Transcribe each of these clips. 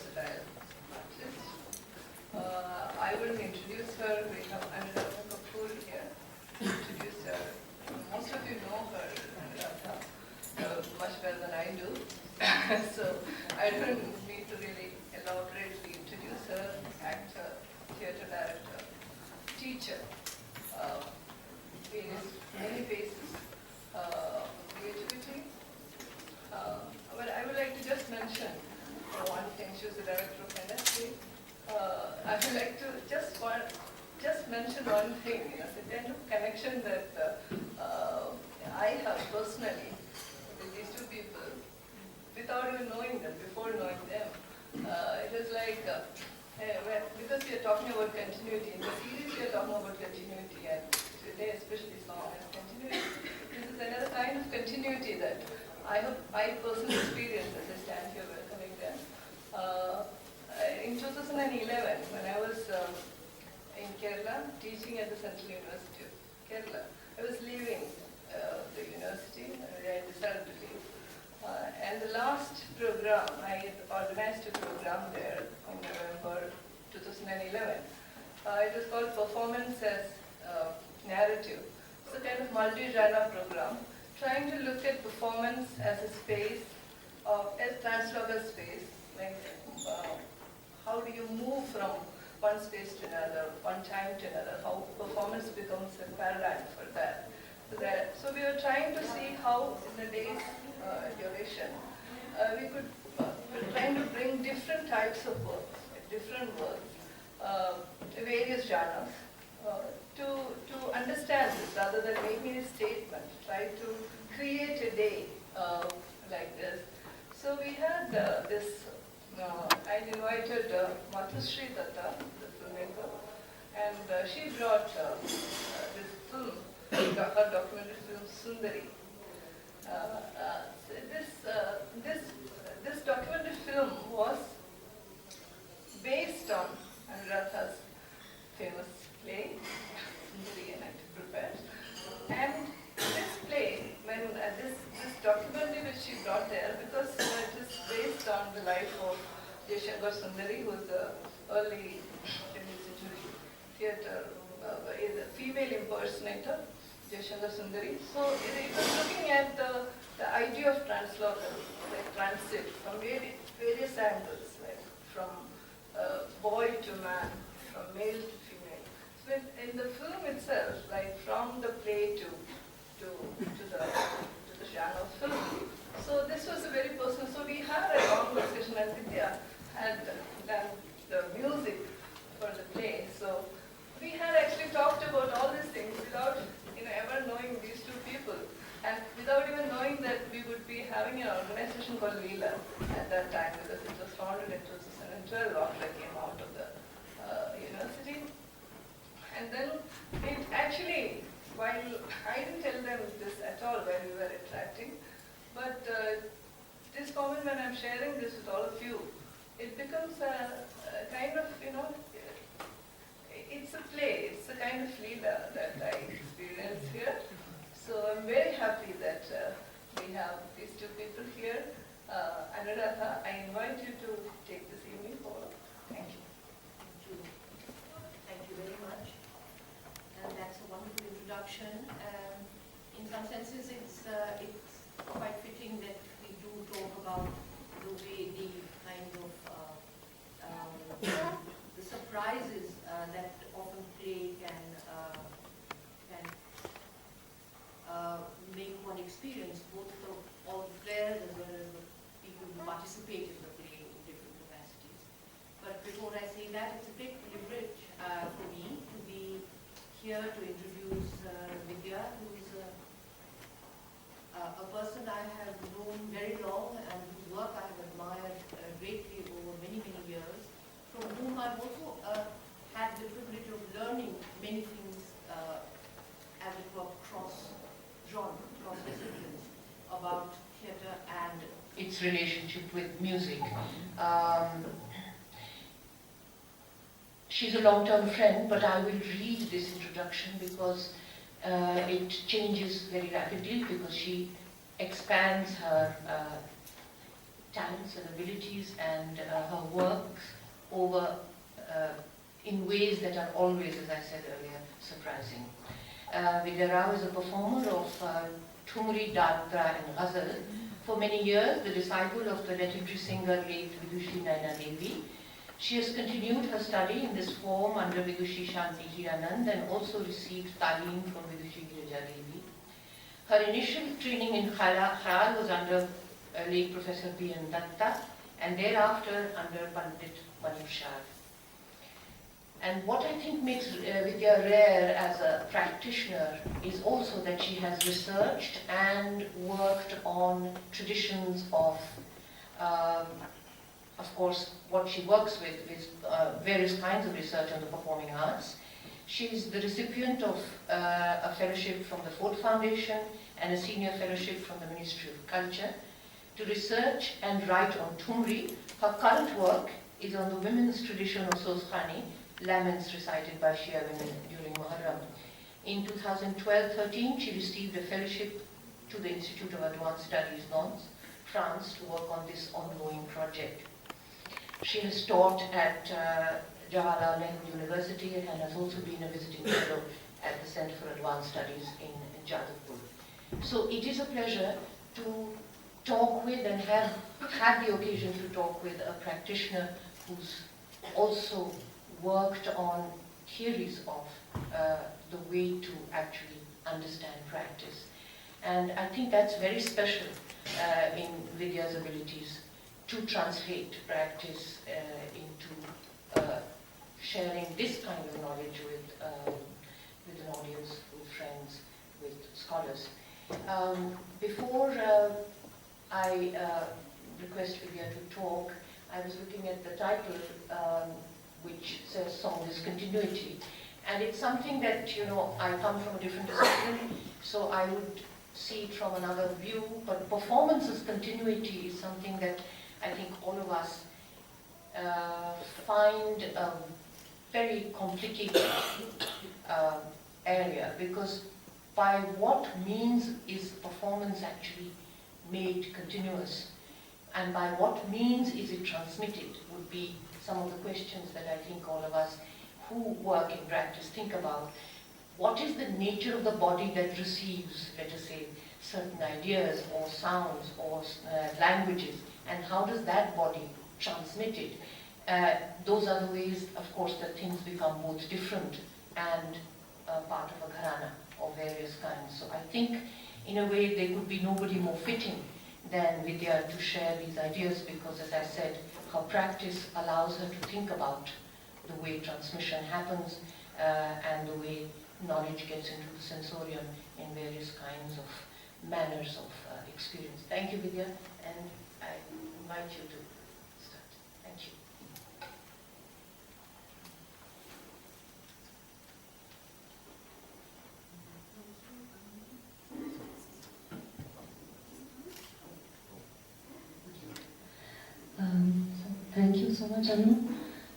versatile artist. I will introduce her. We have Anuradha Kapur here. Introduce her. Most of you know her, Anuradha, much better than I do. So I don't need to really elaborately introduce her. Actor, theatre director, teacher, many faces of creativity. But I would like to just mention one thing. She was the director of NSC. I would like to just mention one thing, the kind of connection that I have personally with these two people, without even knowing them, before knowing them. It was like, because we are talking about continuity, in the series we are talking about continuity, and today especially song has continuity. This is another kind of continuity that I personally experienced as I stand here welcoming them. In 2011, when I was in Kerala, teaching at the Central University of Kerala, I was leaving the university, I decided to leave. And the last program, I organized a program there in November 2011. It was called Performance as Narrative. It's a kind of multi-genre program, trying to look at performance as a space, as translocal space, like how do you move from one space to another, one time to another, how performance becomes a paradigm for that. So we were trying to see how in the day's duration, we were trying to bring different types of works, various genres, to understand this rather than making a statement, try to create a day like this. So we had this, I invited Mathusri Datta, the filmmaker, and she brought this film, her documentary film Sundari. This documentary film was based on Anuradha's famous play, Sundari and Active Prepared. And this play, when this documentary which she brought there, because it is based on the life of Jaishankar Sundari, who was the early 20th century theatre, is a female impersonator, Jaishankar Sundari. So it was looking at the idea of translocal, like transit, from various angles, like from boy to man, from male to female. So in the film itself, like from the play to the genre of film. So this was a very personal. So we had a long discussion, and Vidya had done the music for the play. So we had actually talked about all these things without ever knowing these two people, and without even knowing that we would be having an organization called LILA at that time, because it was founded in 2012 after I came out of the university. And then it actually, while I didn't tell them this at all when we were interacting, but this moment when I'm sharing this with all of you, it becomes a kind of, it's a play, it's a kind of Leela that I experience here. So I'm very happy that we have these two people here. Anuradha, I invite you to take this evening forward. Thank you. Thank you. Thank you very much. And that's a wonderful introduction. In some senses, it's quite fitting that we do talk about the way the kind of the surprises that often play can make one experience, both for all the players as well as the people who participate in the play in different capacities. But before I say that, it's a great privilege for me to be here to introduce Vidya, who is a person I have known very long and whose work I have admired greatly over many, many years, from whom I've also had the privilege of learning many things as it were cross-genre, cross-disciplines about theatre and its relationship with music. She's a long-term friend, but I will read this introduction because it changes very rapidly, because she expands her talents and abilities and her work over in ways that are always, as I said earlier, surprising. Vidya Rao is a performer of Thumri, Dadra and Ghazal. For many years, the disciple of the legendary singer late Vidushi Naina Devi. She has continued her study in this form under Vidushi Shanti Hiranand and also received talim from Vidushi Girija Devi. Her initial training in Khayal was under late Professor P.N. Datta and thereafter under Pandit Manur Shah. And what I think makes Vidya rare as a practitioner is also that she has researched and worked on traditions of course, what she works with is various kinds of research on the performing arts. She is the recipient of a fellowship from the Ford Foundation and a senior fellowship from the Ministry of Culture. To research and write on Thumri, her current work is on the women's tradition of Sozkhani, laments recited by Shia women during Muharram. In 2012-13, she received a fellowship to the Institute of Advanced Studies, Nantes, France, to work on this ongoing project. She has taught at Jawaharlal Nehru University and has also been a visiting fellow at the Center for Advanced Studies in Jadavpur. So it is a pleasure to talk with and have had the occasion to talk with a practitioner who's also worked on theories of the way to actually understand practice. And I think that's very special in Vidya's abilities to translate practice into sharing this kind of knowledge with an audience, with friends, with scholars. Before I request Vidya to talk, I was looking at the title, which says Song is Continuity. And it's something that, you know, I come from a different discipline, so I would see it from another view, but performance as continuity is something that I think all of us find a very complicated area, because by what means is performance actually made continuous, and by what means is it transmitted would be some of the questions that I think all of us who work in practice think about. What is the nature of the body that receives, let us say, certain ideas or sounds or languages, and how does that body transmit it? Those are the ways, of course, that things become both different and part of a gharana of various kinds. So I think, in a way, there could be nobody more fitting than Vidya to share these ideas, because, as I said, her practice allows her to think about the way transmission happens and the way knowledge gets into the sensorium in various kinds of manners of experience. Thank you, Vidya, and I invite you to start. Thank you. Thank you so much, Anu.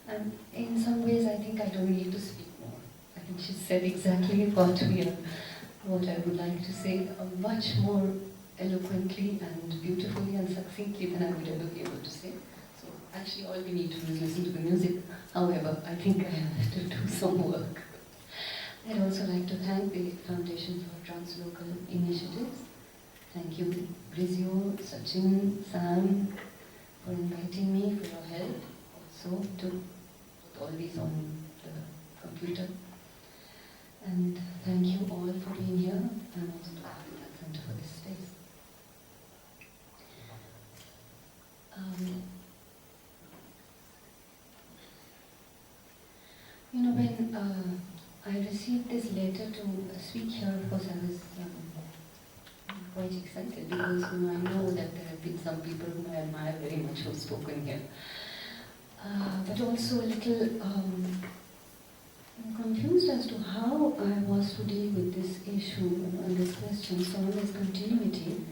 And in some ways, I think I don't need to speak more. I think she said exactly what I would like to say, much more eloquently and beautifully and succinctly than I would ever be able to say. So actually, all we need to do is listen to the music. However, I think I have to do some work. I'd also like to thank the Foundation for Translocal Initiatives. Thank you, Brizio, Sachin, Sam, for inviting me, for your help, also to put all these on the computer. And thank you all for being here, and also to the Center for this space. You know, when I received this letter to speak here, of course I was quite excited, because I know that there have been some people whom I admire very much who have spoken here. But also a little confused as to how I was to deal with this issue and this question, song is continuity,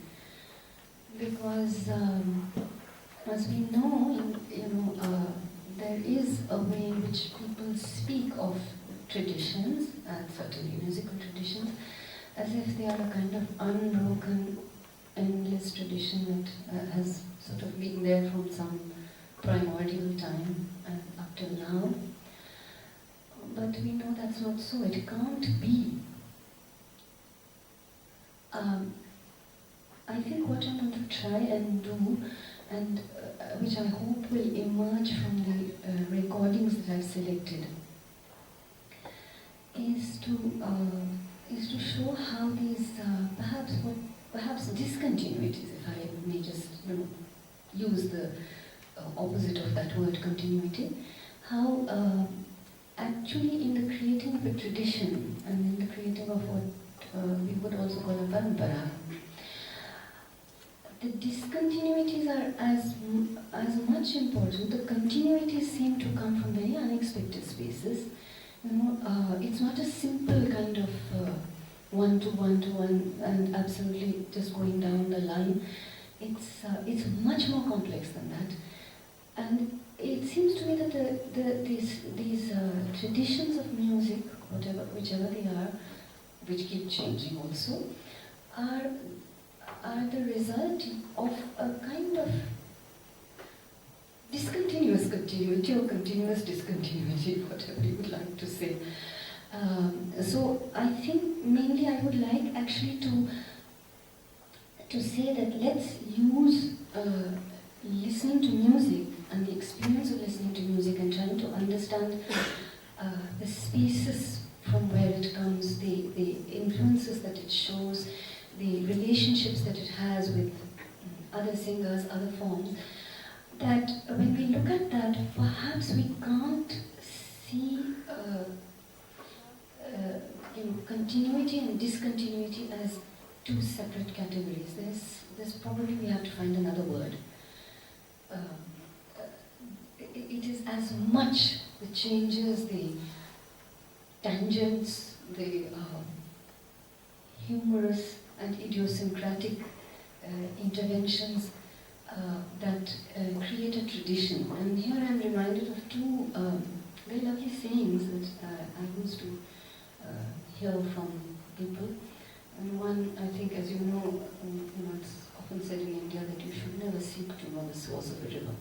because as we know, there is a way in which people speak of traditions, and certainly musical traditions, as if they are a kind of unbroken, endless tradition that has sort of been there from some primordial time and up till now. But we know that's not so. It can't be. I think what I'm going to try and do, and which I hope will emerge from the recordings that I've selected, is to show how these perhaps discontinuities, if I may just use the opposite of that word, continuity, how actually in the creating of a tradition and in the creating of what we would also call a parampara, the discontinuities are as much important. The continuities seem to come from very unexpected spaces. It's not a simple kind of one-to-one and absolutely just going down the line. It's much more complex than that. And it seems to me that these traditions of music, whichever they are, which keep changing also, are the result of a kind of discontinuous continuity or continuous discontinuity, whatever you would like to say. So I think mainly I would like actually to say that let's use listening to music and the experience of listening to music and trying to understand the spaces from where it comes, the influences that it shows, the relationships that it has with other singers, other forms, that when we look at that, perhaps we can't see continuity and discontinuity as two separate categories. There's probably, we have to find another word. It is as much the changes, the tangents, the humorous and idiosyncratic interventions that create a tradition. And here I'm reminded of two very lovely sayings that I used to hear from people. And one, I think, as you know, it's often said in India that you should never seek to know the source of a river.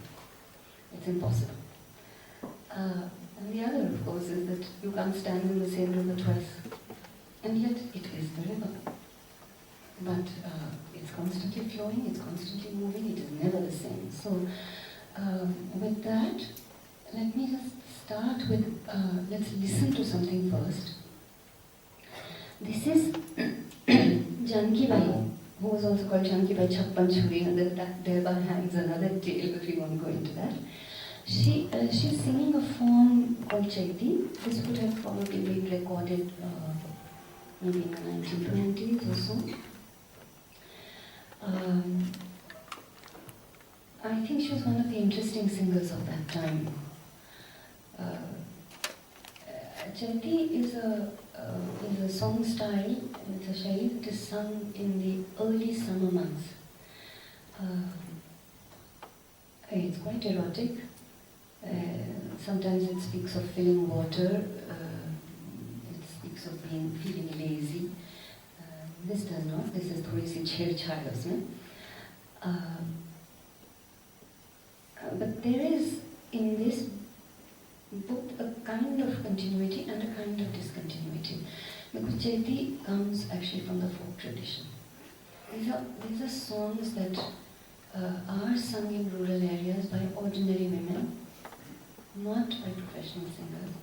It's impossible. And the other, of course, is that you can't stand in the same river twice. And yet, it is the river. But it's constantly flowing, it's constantly moving, it is never the same. So, with that, let me just start with, let's listen to something first. This is Janki Bai, who was also called Janki Bai Chappan Churi, and that thereby hangs another tale, if we want to go into that. She's singing a form called Chaiti. This would have probably been recorded maybe in the 1920s or so. I think she was one of the interesting singers of that time. Chaiti is a song style, it's a shairi that is sung in the early summer months. It's quite erotic. Sometimes it speaks of filling water, it speaks of feeling lazy. This does not, this is थोड़ी सी छेड़छाड़ उसमें. But there is in this both a kind of continuity and a kind of discontinuity. Because Chaiti comes actually from the folk tradition. These are songs that are sung in rural areas by ordinary women, not by professional singers.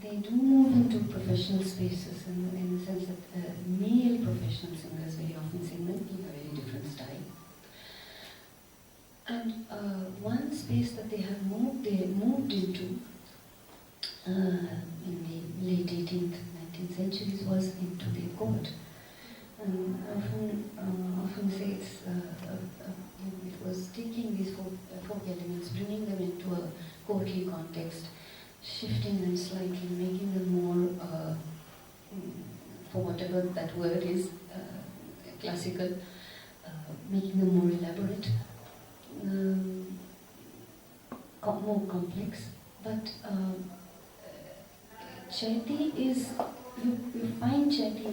They do move into professional spaces in the sense that male professional singers very often sing them in a very different style. And one space that they moved into in the late 18th, 19th centuries was into the court. And often say it was taking these folk elements, bringing them into a courtly context, shifting them slightly, making them more, for whatever that word is, classical, making them more elaborate, more complex. But Chaiti is, you find Chaiti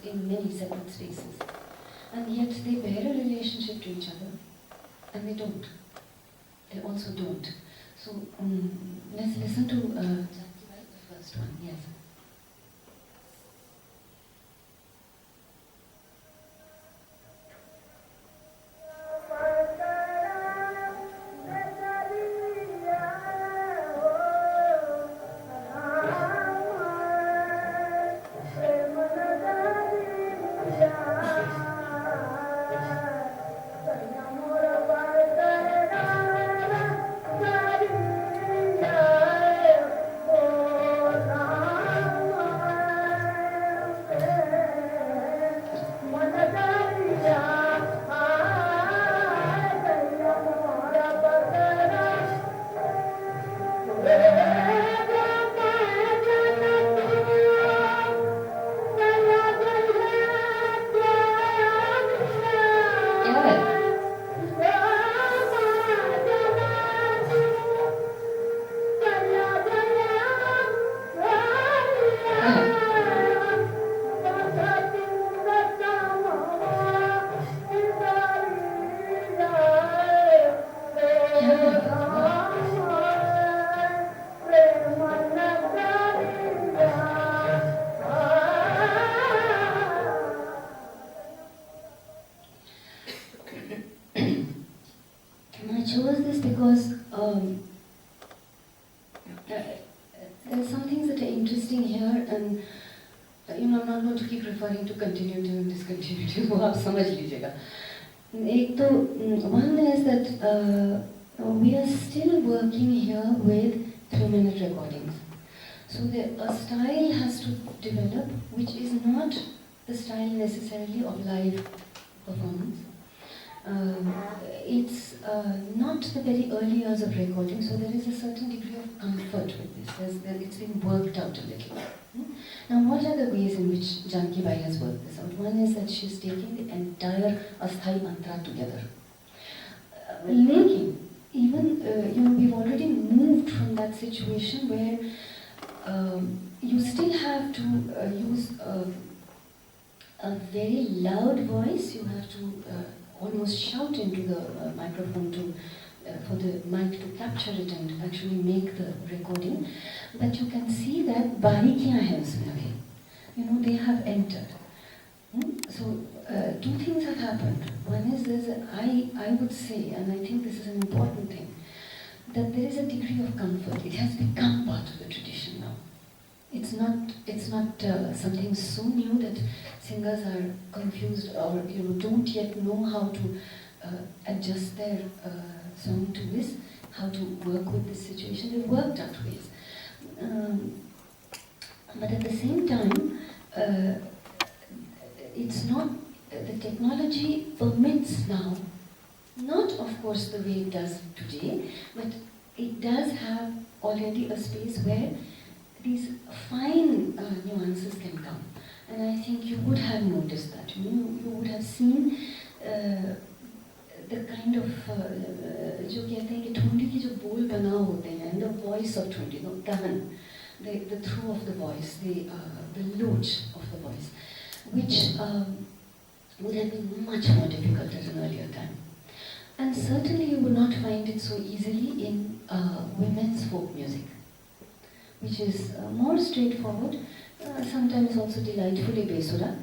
in many separate spaces, and yet they bear a relationship to each other, and they don't. They also don't. So let's listen to Janki Bai, the first one. Yes. I chose this because there are some things that are interesting here, and I'm not going to keep referring to continuity and discontinuity. वो आप समझ लीजिएगा. एक तो one is that we are still working here with 3-minute recordings. So a style has to develop which is not the style necessarily of live performance. It's not the very early years of recording, so there is a certain degree of comfort with this. It's been worked out a little. Now, what are the ways in which Janki Bai has worked this out? One is that she's taking the entire Asthai mantra together. Lekin, even we've already moved from that situation where you still have to use a very loud voice. You have to almost shout into the microphone for the mic to capture it and actually make the recording. But you can see that barikiyan hai usme. They have entered. So two things have happened. One is I would say, and I think this is an important thing, that there is a degree of comfort. It has become part of the tradition now. It's not something so new that singers are confused or don't yet know how to adjust their song to this, how to work with this situation. They've worked out ways. But at the same time, it's not, the technology permits now, not of course the way it does today, but it does have already a space where these fine nuances can come. And I think you would have noticed that. You would have seen the kind of जो कहते हैं कि ठुमरी की जो बोल बनाव होते हैं, and the voice of thumri, the throw of the voice, the loach of the voice, which would have been much more difficult at an earlier time. And certainly you would not find it so easily in women's folk music, which is more straightforward, sometimes also delightfully besura.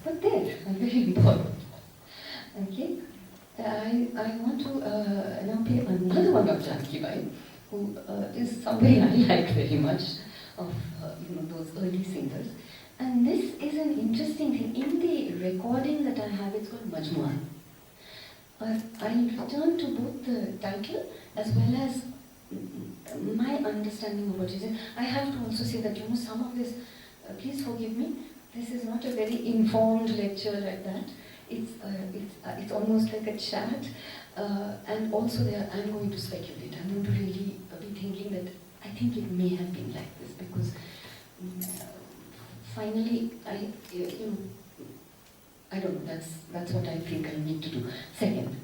But there, very important. Okay? I want to now play another one of Janki Bai, who is somebody I like very much, of those early singers. And this is an interesting thing. In the recording that I have, it's called Majmua. I'll return to both the title as well as my understanding of what she said. I have to also say that some of this, please forgive me, this is not a very informed lecture like that. It's almost like a chat, and also I'm going to speculate. I'm going to really be thinking that I think it may have been like this because finally I don't know. That's what I think I need to do. Second,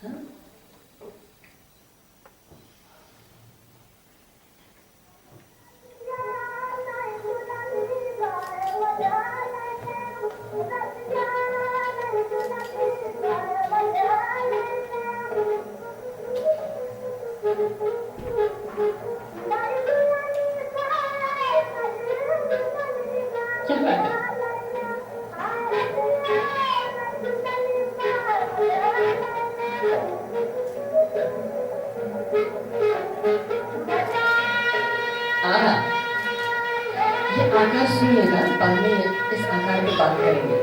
huh? क्या बात है? ये आकार सुनिएगा, बाद में इस आकार पे बात करेंगे।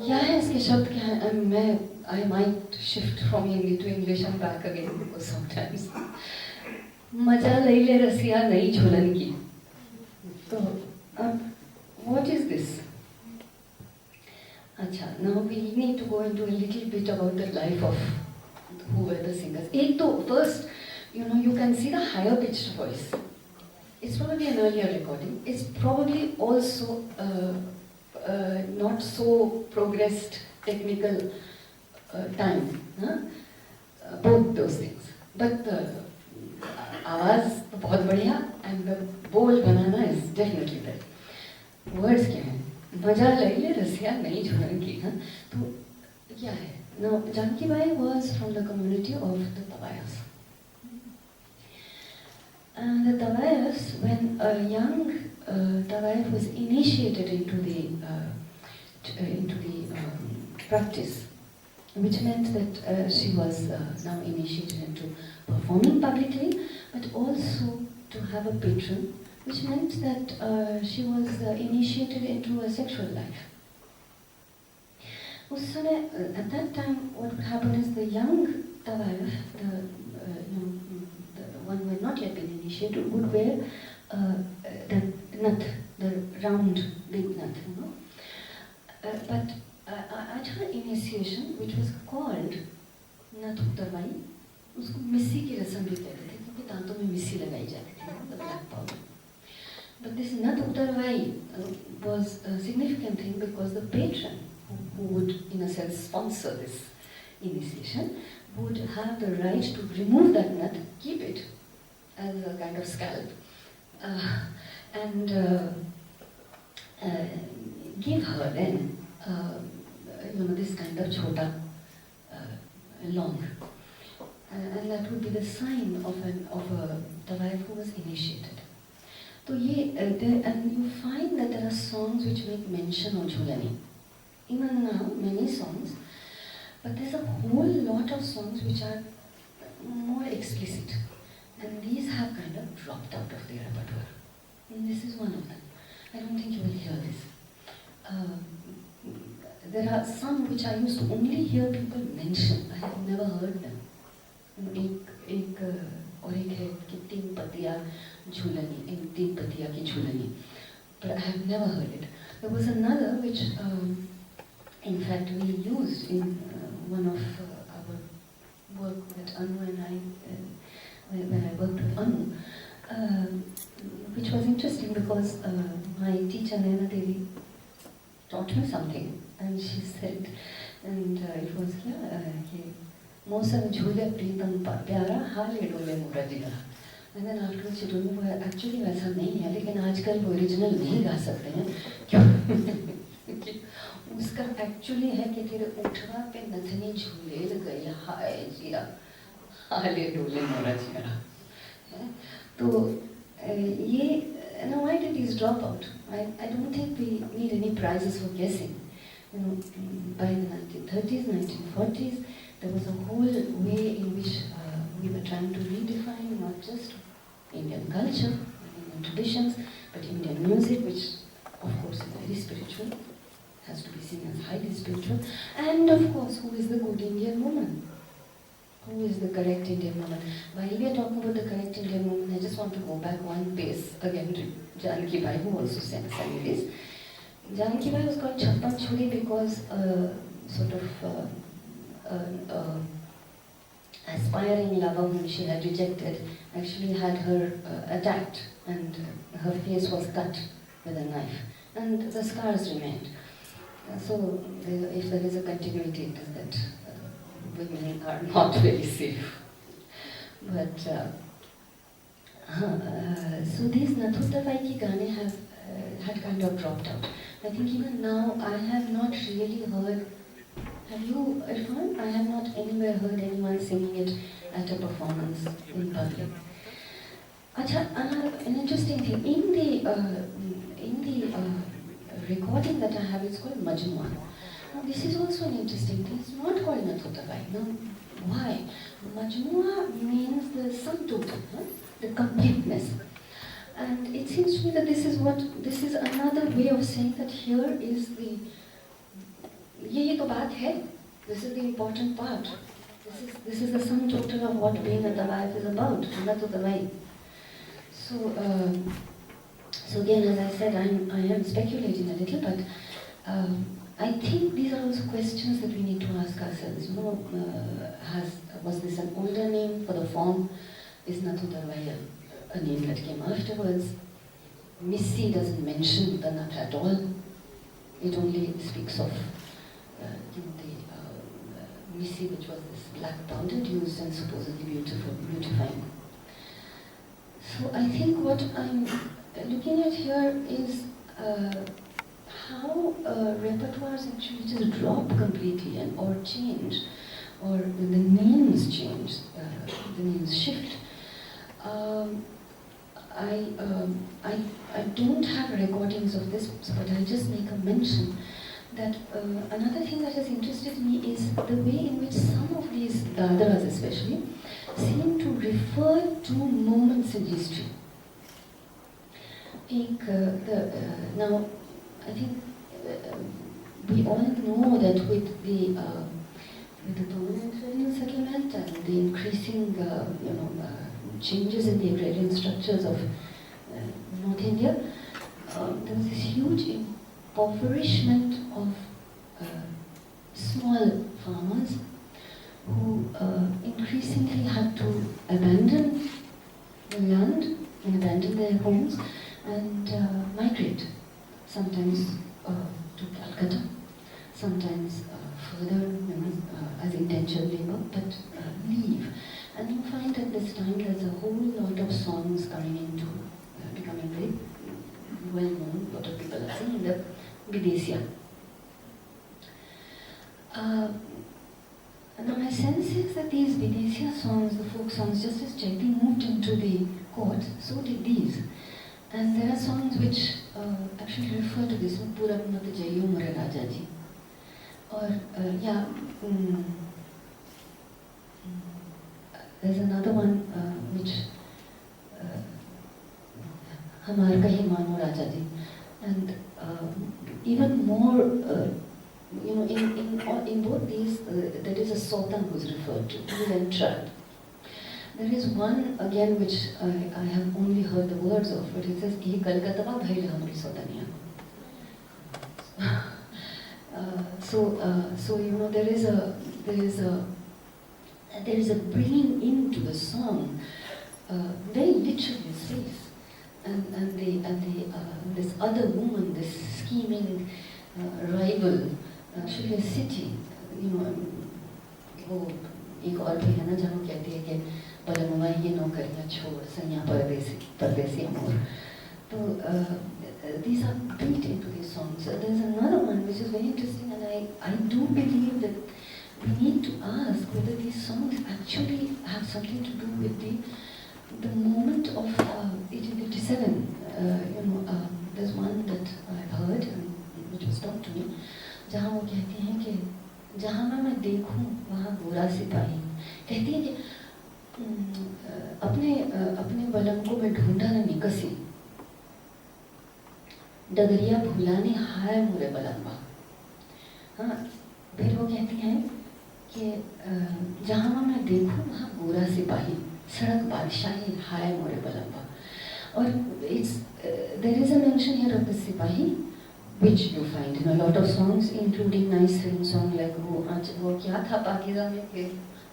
क्या है इसके शब्द क्या है? मैं I might shift from Hindi to English and back again because sometimes मजा ले ले रसिया नई झूलन की। तो what is this? अच्छा, now we need to go into a little bit about the life of who were the singers. एक तो first, you can see the higher pitched voice. It's probably an earlier recording. It's probably also not so progressed technical time. Both those things. But the आवाज तो बहुत बढ़िया and the बोल बनाना is definitely there. Words क्या है? मजा ले ले रसिया नई झूलन की। तो क्या है? Now Janki Bai was from the community of the Tawayas. And the Tawayas, when a young Tawayaf was initiated into the practice, which meant that she was now initiated into performing publicly, but also to have a patron, which meant that she was initiated into a sexual life. At that time, what would happen is the young Tawayaf, the one who had not yet been initiated, would wear the nut, the round big nut, but at her initiation, which was called nat uttarwai, उसको मिस्सी की रस्म भी कहते थे क्योंकि दांतों में मिस्सी लगाई जाती थी, the black powder. But this nat uttarwai was a significant thing because the patron, who would in a sense sponsor this initiation, would have the right to remove that nut, keep it as a kind of scalp, and give her then this kind of chota long, and that would be the sign of a Tawayaf who was initiated. So and you find that there are songs which make mention of Jhulani. Even now, many songs, but there's a whole lot of songs which are more explicit, and these have kind of dropped out of the repertoire. And this is one of them. I don't think you will hear this. There are some which I used to only hear people mention. I have never heard them. एक है कि तीन पतिया झूलनी, तीन पतिया की झूलनी, but I have never heard it. There was another which, in fact, we used in one of our work that Anu and I, when I worked with Anu, which was interesting because my teacher Naina Devi taught me something, and she said, and it was Mosam Jhule Pritam Pyara Hale Dole Muradiga. And then afterwards she told me, well, actually वैसा नहीं है, लेकिन आजकल वो original नहीं गा सकते हैं, क्यों? उसका एक्चुअली है कि तेरे उठवा पे नथनी झूले गई हाय जिया हाले डोले मोरा जिया. तो ये now why did these drop out? I don't think we need any prizes for guessing. By the 1930s, 1940s, there was a whole way in which we were trying to redefine not just Indian culture, Indian traditions, but Indian music, which of course is very spiritual, has to be seen as highly spiritual, and of course, who is the good Indian woman? Who is the correct Indian woman? While we are talking about the correct Indian woman, I just want to go back one pace again to Janki Bai, who also sang this. Janki Bai was called Chappan Churi because sort of aspiring lover whom she had rejected actually had her attacked, and her face was cut with a knife, and the scars remained. So if there is a continuity, it is that women are not very safe. But so these Nathutavai ki gaane have had kind of dropped out. I think even now I have not really heard. Have you, Irfan? I have not anywhere heard anyone singing it at a performance in public. Acha, an interesting thing in the recording that I have, it's called Majmua. Now this is also an interesting thing. It's not called Nathutavai. Now, why? Majmua means the sum total, huh? The completeness. And it seems to me that this is another way of saying that here is the ये तो बात है. This is the important part. This is the sum total of what being a Tavaif is about. Nathutavai. So again, as I said, I am speculating a little, but I think these are also questions that we need to ask ourselves. You know, was this an older name for the form? Is Nathutavai a name that came afterwards? Missy doesn't mention the Nath at all. It only speaks of the Missy, which was this black powder used and supposedly beautifying. So I think what I'm looking at here is how repertoires actually just drop completely or change, or the names change, the names shift. I don't have recordings of this, but I'll just make a mention that another thing that has interested me is the way in which some of these dadaras especially seem to refer to moments in history. Now, I think we all know that with the permanent revenue settlement and the increasing changes in the agrarian structures of North India, there was this huge impoverishment of small farmers who increasingly had to abandon the land and abandon their homes and migrate, sometimes to Calcutta, sometimes further as indentured labor, but leave. And you find at this time there's a whole lot of songs coming into becoming very well known. A lot of people are singing the Videsya. Now my sense is that these Videsya songs, the folk songs, just as Jaideep moved into the court, so did these. And there are songs which actually refer to this, Purab Mat Jayu Mara Raja Ji. Or, there's another one which Hamar Kahi Mano Raja Ji. And even more, in both these, there is a Sultan who's referred to, who is entrapped. There is one again which I have only heard the words of, but it says, "Ye Kalkatava bhail hamri Sultaniya." So there is a bringing into the song, very literally a space, and this other woman, this scheming rival, actually a city, वो एक और भी है ना जहाँ कहती है कि बलनुमा ये नौकरियाँ छोड़ सैया परदेसी अमोर. So these are built into these songs. There's another one which is very interesting, and I do believe that we need to ask whether these songs actually have something to do with the moment of 1857. There's one that I've heard, which was taught to me, जहाँ वो कहती हैं कि जहाँ मैं देखूँ वहाँ गोरा सिपाही. कहती है कि अपने बलम को मैं ढूंढा न निकसी, डगरिया भुलाने हाय मोरे बलम्बा. हाँ, फिर वो कहती हैं कि जहाँ मैं देखूँ वहाँ गोरा सिपाही, सड़क बादशाही हाय मोरे बलम्बा. और there is a mention here of the सिपाही, which you find in a lot of songs, including nice film song like वो क्या था पाकिज़ा में कि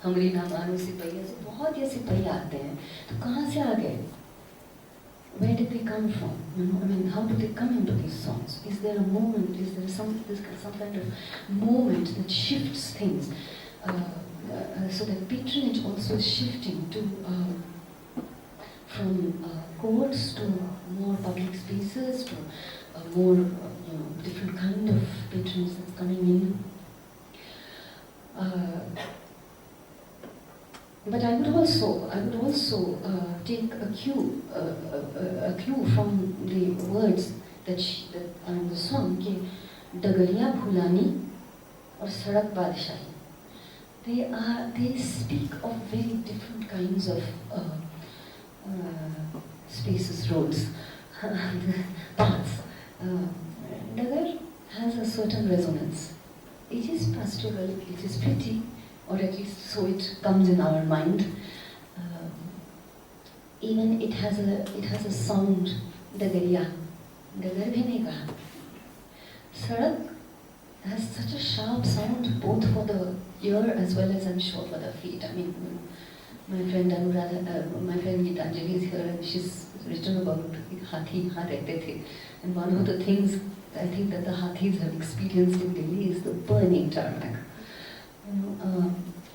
हमरी नाम आनु सिपाही. ऐसे बहुत ये सिपाही आते हैं, तो कहाँ से आ गए? where did they come from? You know, I mean, how do they come into these songs? Is there a moment? Is there some kind of moment that shifts things? So that patronage also is shifting to from courts to more public spaces to more different kind of patronage that's coming in. But I would also take a cue from the words that are in the song, कि डगरिया भुलानी और सड़क बादशाही. They speak of very different kinds of spaces, roads, paths. Dagar has a certain resonance. It is pastoral, it is pretty, or at least so it comes in our mind. Even it has a sound, dagariya. Dagar bhi nahi kaha. Sadak has such a sharp sound, both for the ear as well as, I'm sure, for the feet. I mean, my friend Anuradha, my friend Gitanjali is here, and she's written about hathi yahan rehte the. And one of the things I think that the hathis have experienced in Delhi is the burning tarmac.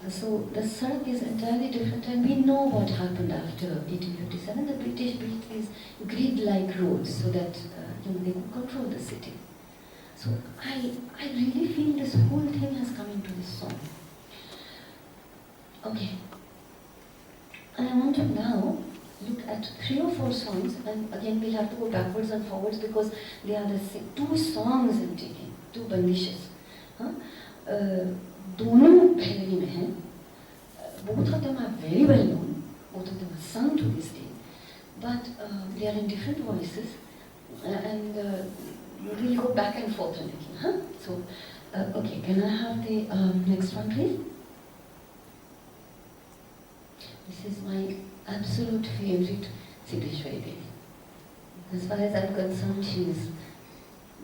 So the sadak is entirely different, and we know what happened after 1857. The British built these grid-like roads so that they could control the city. So I really feel this whole thing has come into this song. Okay. And I want to now look at 3 or 4 songs, and again we'll have to go backwards and forwards because they are the same. 2 songs I'm taking, 2 bandishes. दोनों भैरवी में हैं. Both of them are very well known. Both of them are sung to this day, but they are in different voices, and we'll go back and forth a little. Huh? So, okay, can I have the next one, please? This is my absolute favorite Siddheshwari Devi. As far as I'm concerned, she is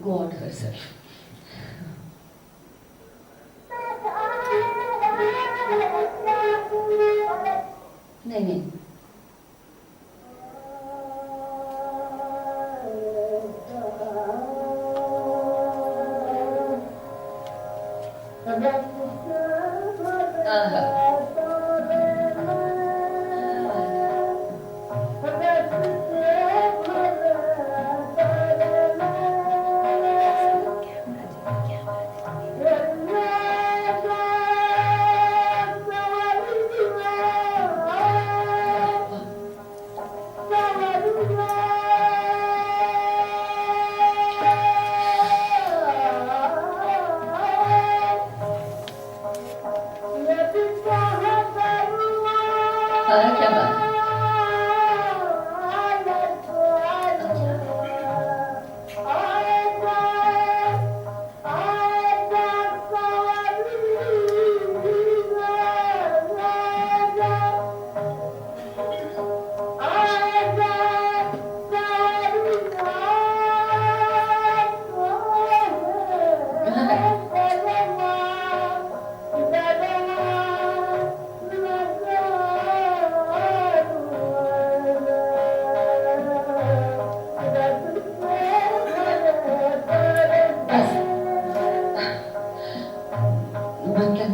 God herself. नहीं क्या बात है.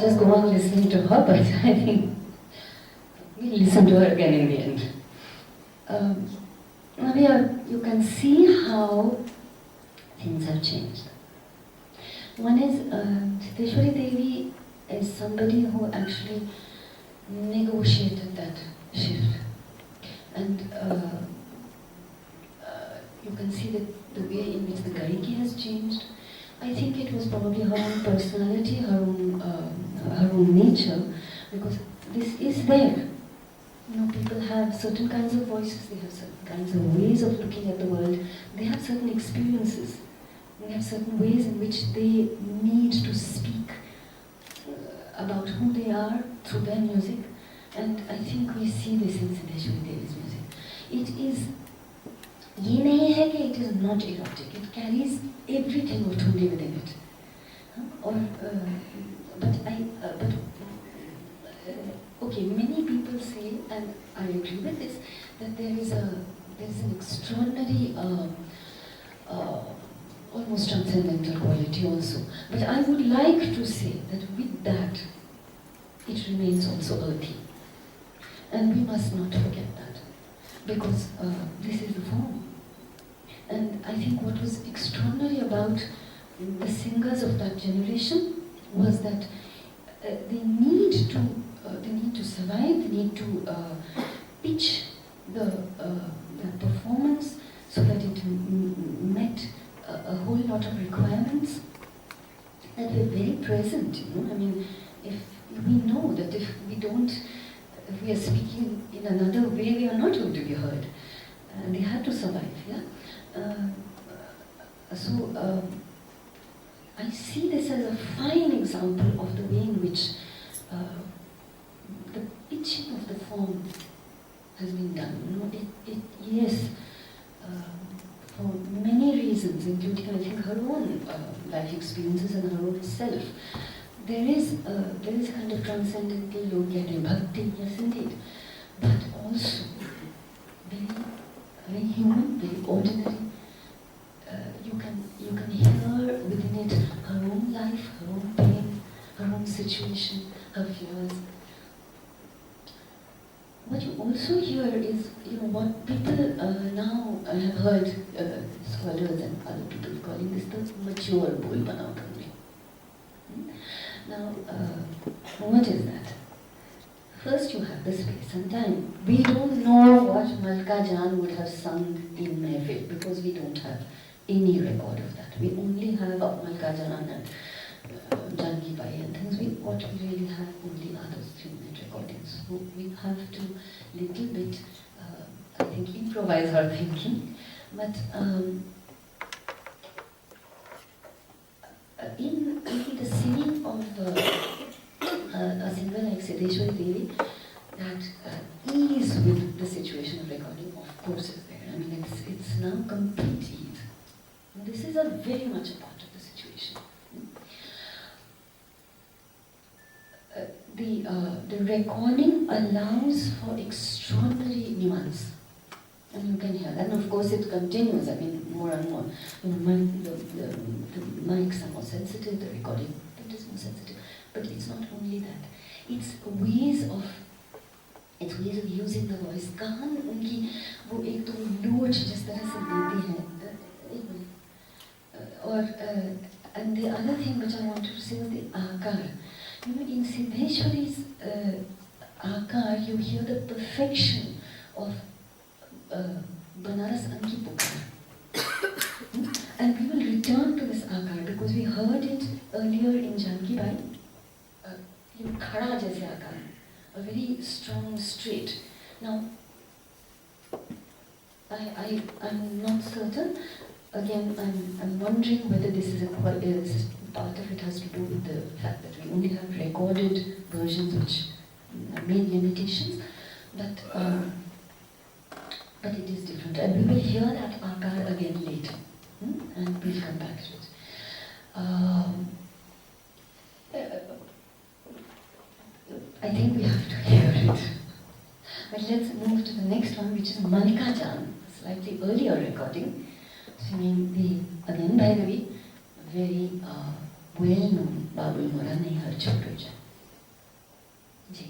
Just go on listening to her, but I think we'll listen to her again in the end. Now you can see how things have changed. One is Siddheshwari Devi is somebody who actually negotiated that shift, and you can see that the way in which the Gariki has changed. I think it was probably her own personality, her own nature, because this is there. People have certain kinds of voices, they have certain kinds of ways of looking at the world, they have certain experiences, they have certain ways in which they need to speak about who they are through their music, and I think we see this in Siddheshwari Devi's music. It is ये नहीं है कि it is not erotic. It carries everything of Thundi within it. Okay, many people say, and I agree with this, that there is a there's an extraordinary, almost transcendental quality also. But I would like to say that with that, it remains also earthy. And we must not forget that, because this is the form. And I think what was extraordinary about the singers of that generation was that they need to survive, they need to pitch the performance so that it met a whole lot of requirements that were very present. I mean, if we know that if we are speaking in another way, we are not going to be heard. They had to survive, yeah? I see this as a fine example of the way in which the pitching of the form has been done. Yes, for many reasons, including I think her own life experiences and her own self, there is a kind of transcendental Lokya bhakti, yes indeed, but also very, very human, very ordinary. You can hear within it her own life, her own pain, her own situation, her fears. What you also hear is, what people now I have heard scholars and other people calling this the mature bol banao karne. Now, what is that? First you have the space and time. We don't know what Malka Jan would have sung in Mehfil because we don't have any record of that. We only have Malka Jan and Janki Bai and things. What we really have only are those 3-minute recordings. So we have to little bit, I think, improvise our thinking. But in the singing of a singer like Siddheshwari Devi, that ease with the situation of recording, of course, is there. I mean, it's now complete ease. And this is very much a part of the situation. The recording allows for extraordinary nuance. And you can hear that. And of course it continues, I mean, more and more. The mics are more sensitive, the recording is more sensitive. But it's not only that. It's ways of using the voice. कान उनकी वो एक तो लोच जिस तरह से देते हैं, and the other thing which I wanted to say was the akar. In Siddheshwari's akar, you hear the perfection of Banaras Anki Pukar. And we will return to this akar because we heard it earlier in Janki Bai. Khada jaise akar, a very strong, straight. Now, I'm not certain. Again, I'm wondering whether this is part of it has to do with the fact that we only have recorded versions which made limitations, but it is different. And we will hear that akar again later, and we'll come back to it. I think we have to hear it. But let's move to the next one, which is Malika Jan, a slightly earlier recording, singing the, again Bhairavi, very well-known Babul Mora Nahi Har Chhoto Jai. Ji.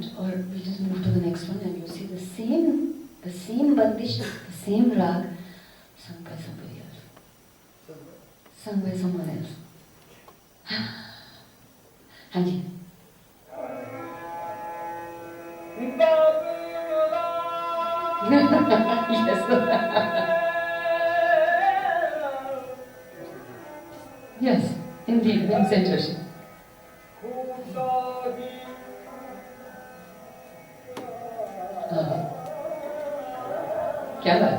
moment, or we'll just move to the next one, and you'll see the same bandish, the same rag, sung by somebody else, sung by someone else. Hanji. Yes. Yes, indeed, Vincent Joshi. क्या बात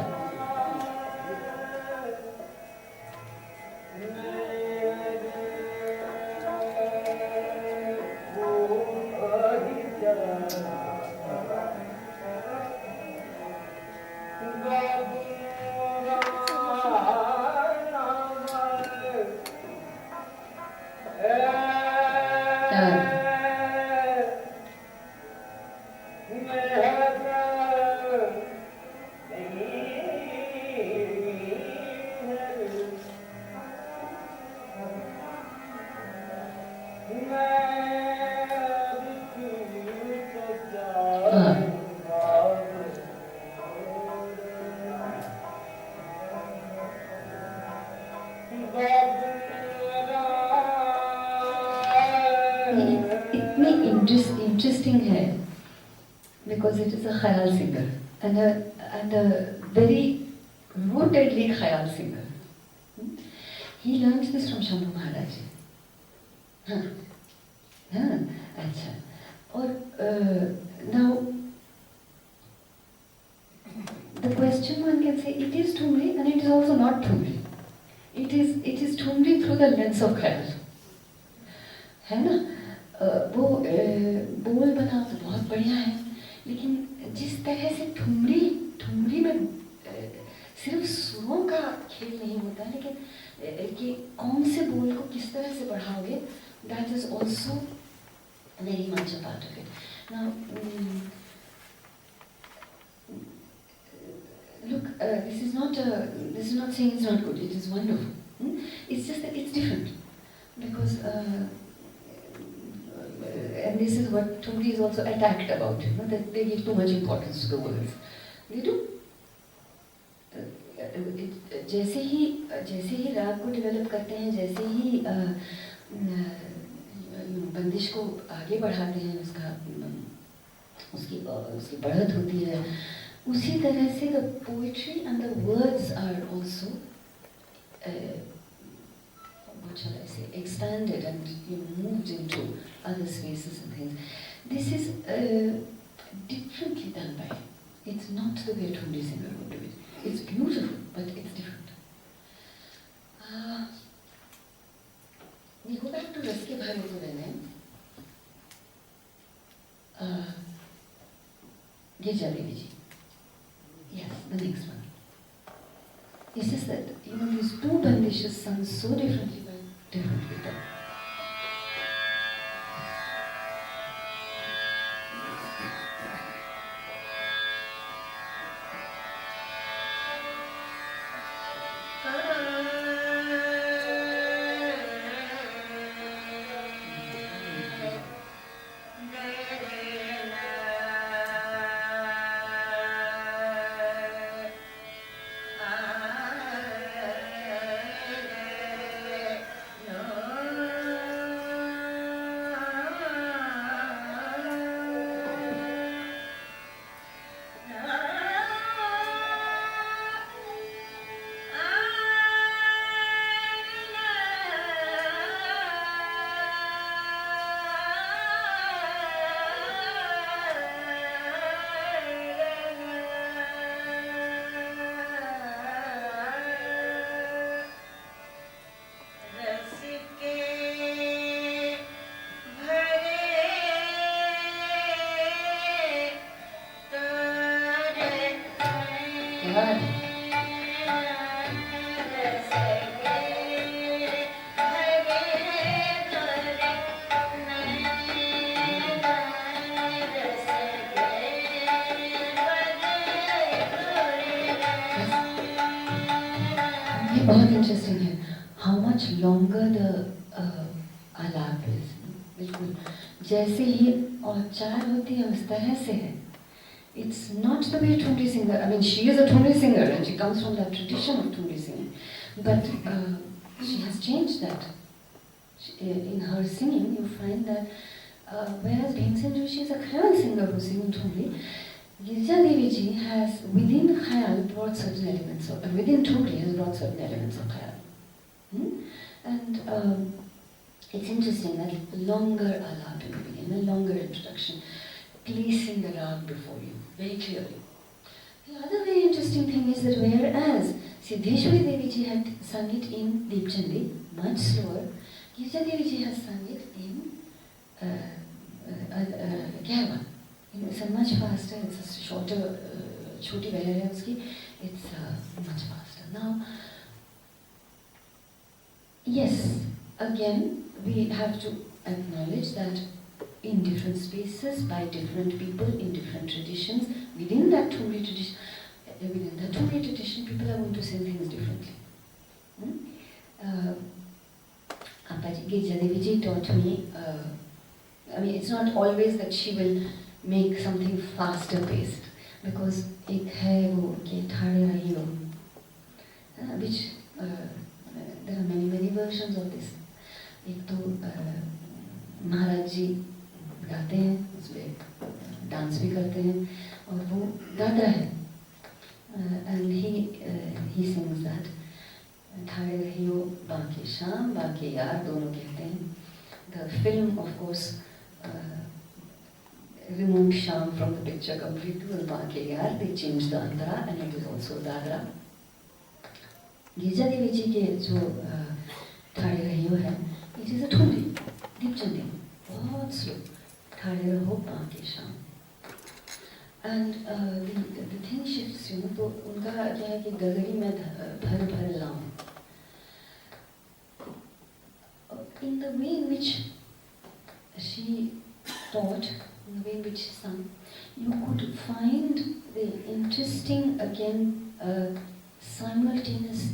interesting है because it is a khayal singer and a very rootedly khayal singer. He learned this from Shambhu Maharaj. अच्छा. और now the question one can say it is Thumri and it is also not Thumri. It is Thumri through the lens of khayal. है ना? वो बोल बना तो बहुत बढ़िया है, लेकिन जिस तरह से ठुमरी में सिर्फ सुरों का खेल नहीं होता, लेकिन कि कौन से बोल को किस तरह से बढ़ाओगे, that is also very much a part of it. Now, look, this is not saying it's not good. It is wonderful. It's just that it's different because. And this is what Thumri is also attacked about, that they give too much importance to the words. They do. जैसे ही राग को develop करते हैं, जैसे ही बंदिश को आगे बढ़ाते हैं, उसकी बढ़त होती है, उसी तरह से the poetry and the words are also what shall I say, expanded and moved into other spaces and things. This is differently done by him. It's not the way a Thumri singer would do it. It's beautiful, but it's different. We go back to Raske Bhare Purane. Geja Devi ji. Yes, the next one. It's just that these two bandishes sound so differently by different people. बहुत interesting है how much longer the आलाप is. बिल्कुल जैसे ही और चार होती है उस तरह से है. It's not the way Thumri singer. I mean, she is a Thumri singer and she comes from that tradition of Thumri singing. But she has changed that. In her singing, you find that whereas Bhimsen Joshi is a Khayal singer who sings Thumri, Girija Devi ji has within Khayal brought certain elements of, within Thumri has brought certain elements of Khayal. And it's interesting that longer alap in the beginning, a longer introduction, placing the rag before you, very clearly. The other very interesting thing is that whereas Siddheshwari Devi ji had sung it in Deepchandi, much slower, Girija Devi ji has sung it in Gyavan. It's a much faster, it's a shorter, choti vair hai uski, it's much faster. Now, yes, again, we have to acknowledge that in different spaces, by different people, in different traditions, within that Thumri tradition, people are going to sing things differently. Girija Devi ji taught me, I mean, it's not always that she will make something faster paced, because ek hai wo ke thade rahi ho, which there are many versions of this. एक तो महाराज जी गाते हैं, उसमें dance भी करते हैं और वो दादरा है, and he sings that ठाड़े रही हो बाकी शाम बाकी यार दोनों कहते हैं. The film of course removed Sham from the picture completely with बाकी यार, they changed the antara and it is also Dadra. Girija Devi जी के जो ठाड़े रही हो है, it is a Thumri, Deepchandi, बहुत slow, ठाड़े रहो बाकी शाम. And the thing shifts, तो उनका क्या है कि गगरी में भर लाऊं. In the way in which she taught, in the way in which she sang, you could find the interesting, again, simultaneous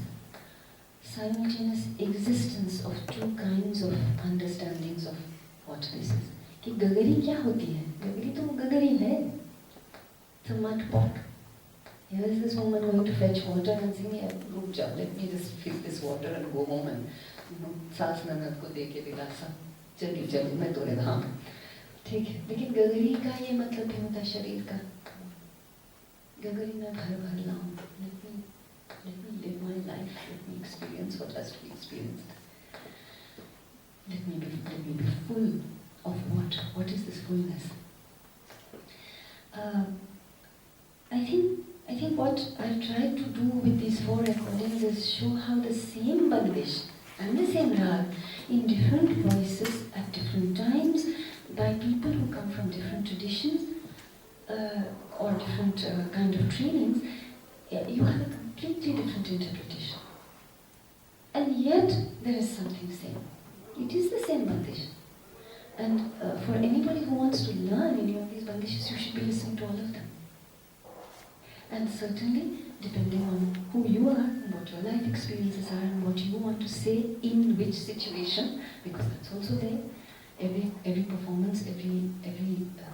existence of two kinds of understandings of what this is. कि गगरी क्या होती है? गगरी तो गगरी है. It's a mud pot. Here is this woman going to fetch water and saying, yeah, रुक जाओ, let me just fill this water and go home and सास ननद को दे के दिलासा, चली मैं तोरे धाम. ठीक है, लेकिन गगरी का ये मतलब नहीं होता शरीर का. गगरी में भर लाऊं. Let me live my life. Let me experience what has to be experienced. Let me be full of what? What is this fullness? I think what I've tried to do with these 4 recordings is show how the same bandish and the same rag in different voices at different times by people who come from different traditions or different kind of trainings, you have a completely different interpretation. And yet there is something same. It is the same bandish. And for anybody who wants to learn any of these bandishes, you should be listening to all of them. And certainly, depending on who you are, and what your life experiences are, and what you want to say in which situation, because that's also there. Every performance, every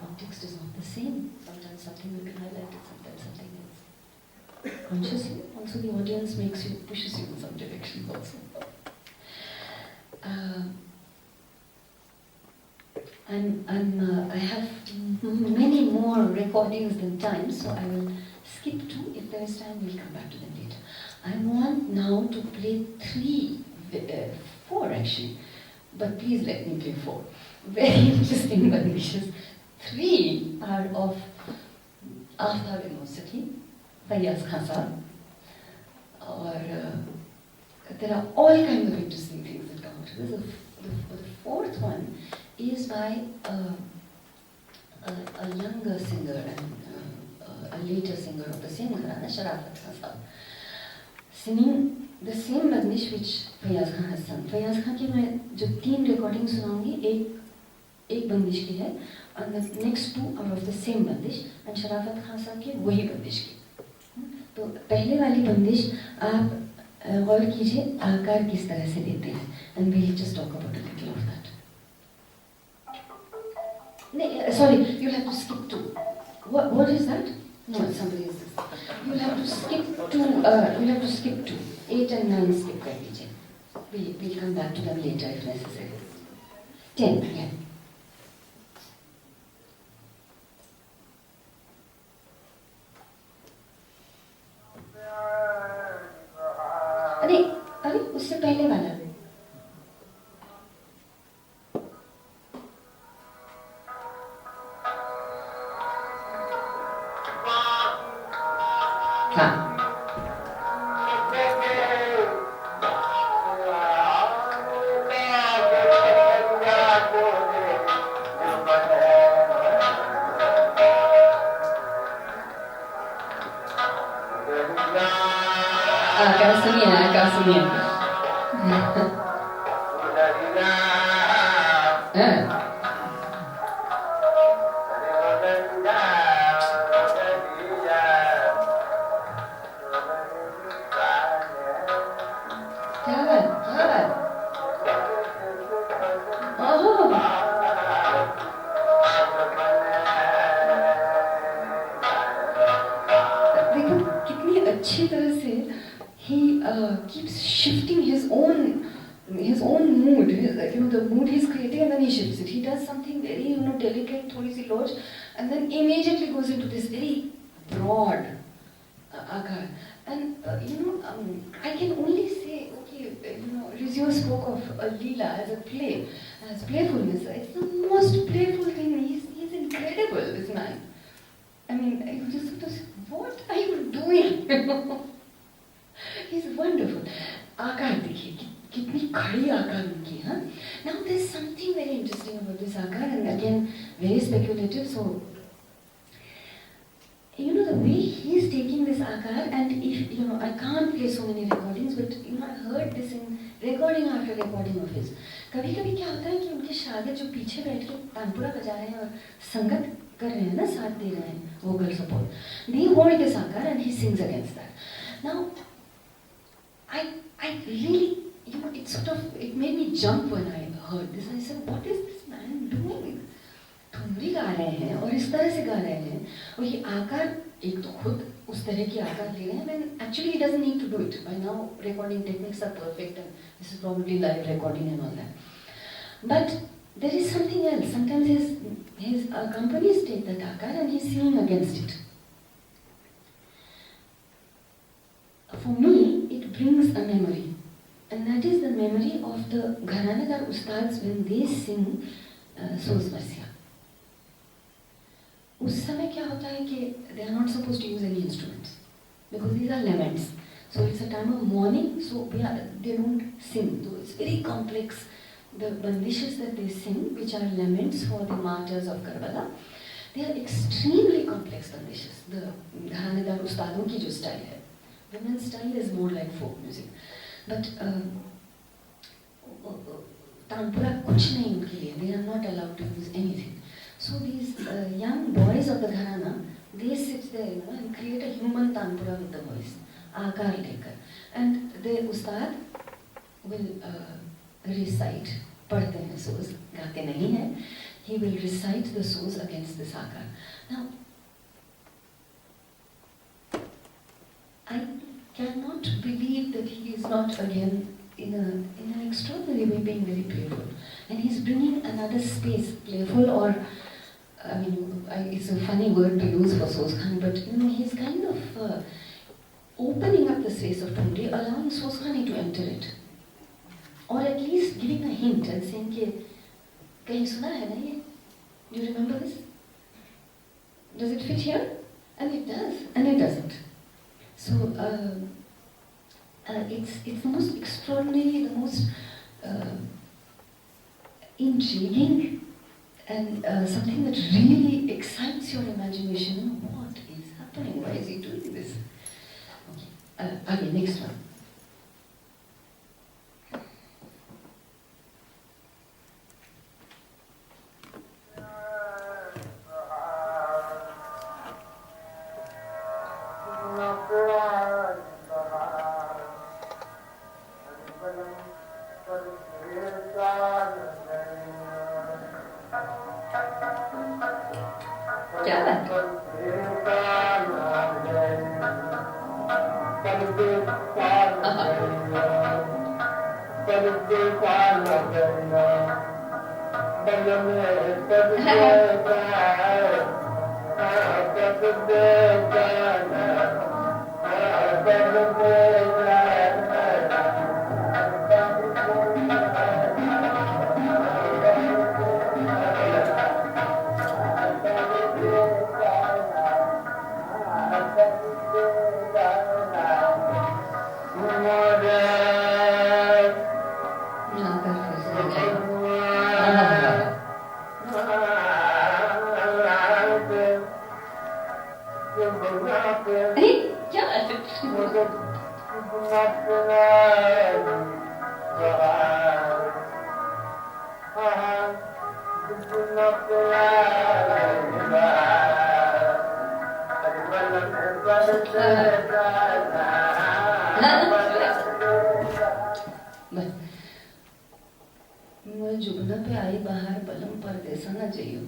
context is not the same. Sometimes something will be highlighted, sometimes something else. Consciously, also the audience pushes you in some directions also. I have many more recordings than time, so I will skip 2. If there is time, we'll come back to them later. I want now to play 4 actually, but please let me play 4. Very interesting bandishes. 3 are of Aftab University, Fayyaz Khan Sahab, or there are all kinds of interesting things that come out of this. The 4th one is by a younger singer and a later singer of the same gharana, Sharafat Khan Sahab, singing the same bandish which Fayyaz Khan has sung. Fayyaz Khan की मैं जो 3 recordings सुनाऊंगी, एक bandish की है, and the next 2 are of the same bandish, and Sharafat Khan Sahab की वही bandish की. तो पहले वाली bandish आप गौर कीजिए आकार किस तरह से देते हैं, and we'll just talk about a little of that. Sorry, you'll have to skip 2. What is that? No, somebody is this. You'll have to skip 2. You'll have to skip 2. 8 and 9 skip kar dijiye. We'll come back to them later if necessary. 10, yeah. अरे उससे पहले वाला हाँ Kau sunia. देखो कितनी अच्छी तरह से he keeps shifting his own mood, the mood he's creating, and then he shifts it. He does something very, delicate, थोड़ी सी lodge, and then immediately goes into this very broad akar. And I can only say, okay, Rizio spoke of Lila as a play, as playfulness. It's the most playful thing. He's incredible, this man. I mean, you just sort of, what are you doing? He's wonderful. आकार देखिए कितनी खड़ी आकार उनकी हाँ. Now there's something very interesting about this आकार, and again very speculative. So the way he's taking this आकार, and if I can't play so many recordings, but I heard this in recording after recording of his. कभी-कभी क्या होता है कि उनके शागिर्द जो पीछे बैठ के तानपुरा बजा रहे हैं और संगत कर रहे हैं ना, साथ दे रहे हैं, vocal support. They hold this आकार and he sings against that. Now I really, it made me jump when I heard this. I said, what is this man doing? Thumri गा रहे हैं और इस तरह से गा रहे हैं और ये आकार एक तो खुद उस तरह की आकार ले रहे हैं. Then actually he doesn't need to do it. By now recording techniques are perfect and this is probably live recording and all that. But there is something else. Sometimes his companies take that akar and he's singing against it. For me, it brings a memory, and that is the memory of the Gharanadar Ustads when they sing Soz Marsiya. उस समय क्या होता है कि they are not supposed to use any instruments because these are laments. So it's a time of mourning, so they don't sing. So it's very complex. The bandishes that they sing, which are laments for the martyrs of Karbala, they are extremely complex bandishes. The Gharanadar Ustadon ki jo style hai. Women's style is more like folk music. But Tanpura kuch nahi unke liye. They are not allowed to use anything. So these young boys of the Gharana, they sit there and create a human Tanpura with the voice. Aakar lekar. And the Ustad will recite, padhte hain soz, gaate nahi hai. He will recite the soz against this aakar. Now, I cannot believe that he is not again in an extraordinary way being very playful. And he's bringing another space, playful or, it's a funny word to use for Sozkhan, but he's kind of opening up the space of Tumri, allowing Sozkhani to enter it. Or at least giving a hint and saying, kahin suna hai na ye? Do you remember this? Does it fit here? And it does, and it doesn't. So it's the most extraordinary, the most intriguing, and something that really excites your imagination. What is happening? Why is he doing this? Okay, next one. मैं जुगना पे आई बाहर बलम परदेसा ना चाहिए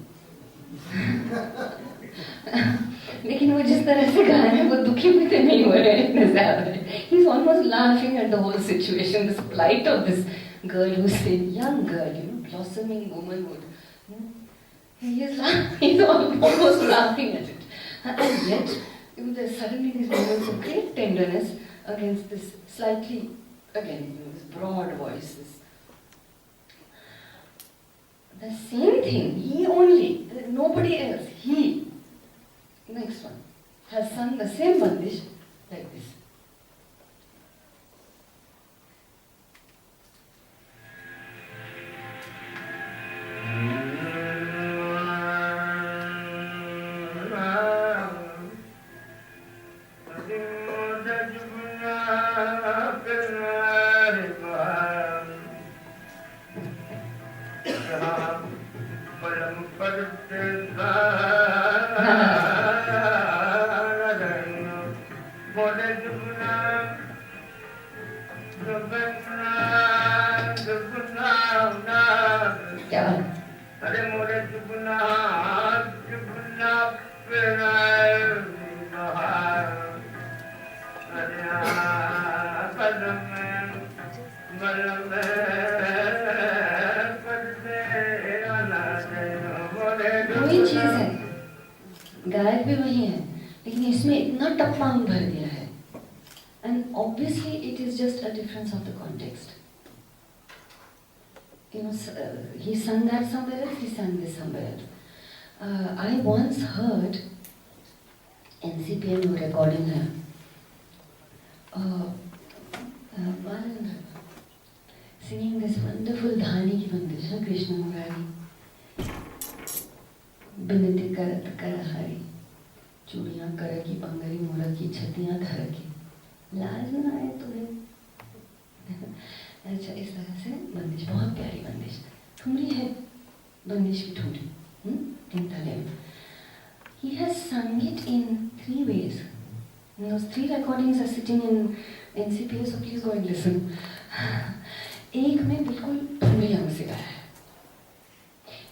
लेकिन वो जिस तरह से गा रहे हैं वो दुखी भी तो नहीं हो रहे हैं इतने ज्यादा. He's almost laughing at the whole situation, this plight of this girl who's a young girl, blossoming womanhood. He's almost laughing at it, and yet there's suddenly these moments of great tenderness against this slightly, again, this broad voice. The same thing, he only, nobody else, he, next one, has sung the same bandish like this. वही चीज है, गायक भी वही है, लेकिन इसमें इतना टप्पांग भर दिया है. And obviously it is just a difference of the context. He sang that somewhere else, he sang this somewhere else. I once heard NCPN recording है, Balendra singing this wonderful Dhani ki bandish, Krishna Murari. बिनती करत कर हरी, चूड़ियाँ करगी बंगरी मुरगी, छतियाँ धरगी, लाज न आए तुम्हें. अच्छा, इस तरह से बंदिश, बहुत प्यारी बंदिश, ठुमरी है बंदिश की ठुमरी, तीन ताले में. He has sung it in 3 ways. Those 3 recordings are sitting in NCPA, so please go and listen. एक में बिल्कुल ठुमरी अंग से गाया है,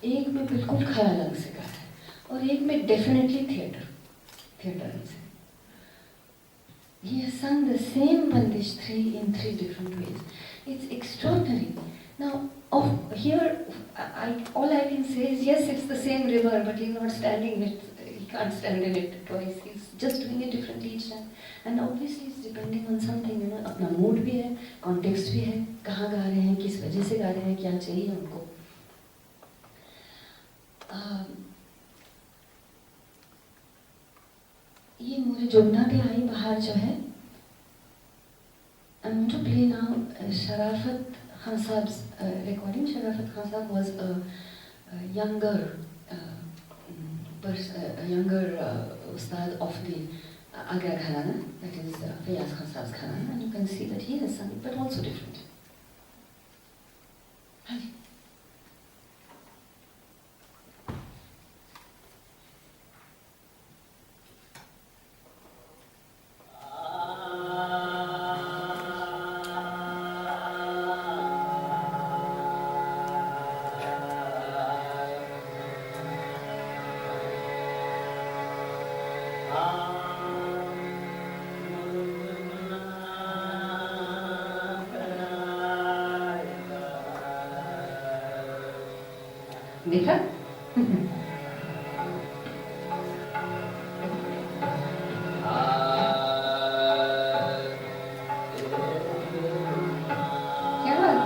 एक में बिल्कुल ख्याल अंग से गाया है, और एक में डेफिनेटली थिएटर अंग से. He has sung the same bandish in 3 different ways. It's extraordinary. Now, here, all I can say is, yes, it's the same river, but he's not standing in it. He can't stand in it twice. He's just doing it differently each time. And obviously, it's depending on something. अपना mood भी है, context भी है, कहाँ गा रहे हैं, किस वजह से गा रहे हैं, क्या चाहिए उनको. ये मोरे जोगना पे आई बाहर जो है, I'm going to play now Sharafat Khan Saab's recording. Sharafat Khan Saab was a younger ustad of the Agra Gharana, that is Fayaz Khan Saab's Gharana, and you can see that he has sung it, but also different. देखा? क्या बात?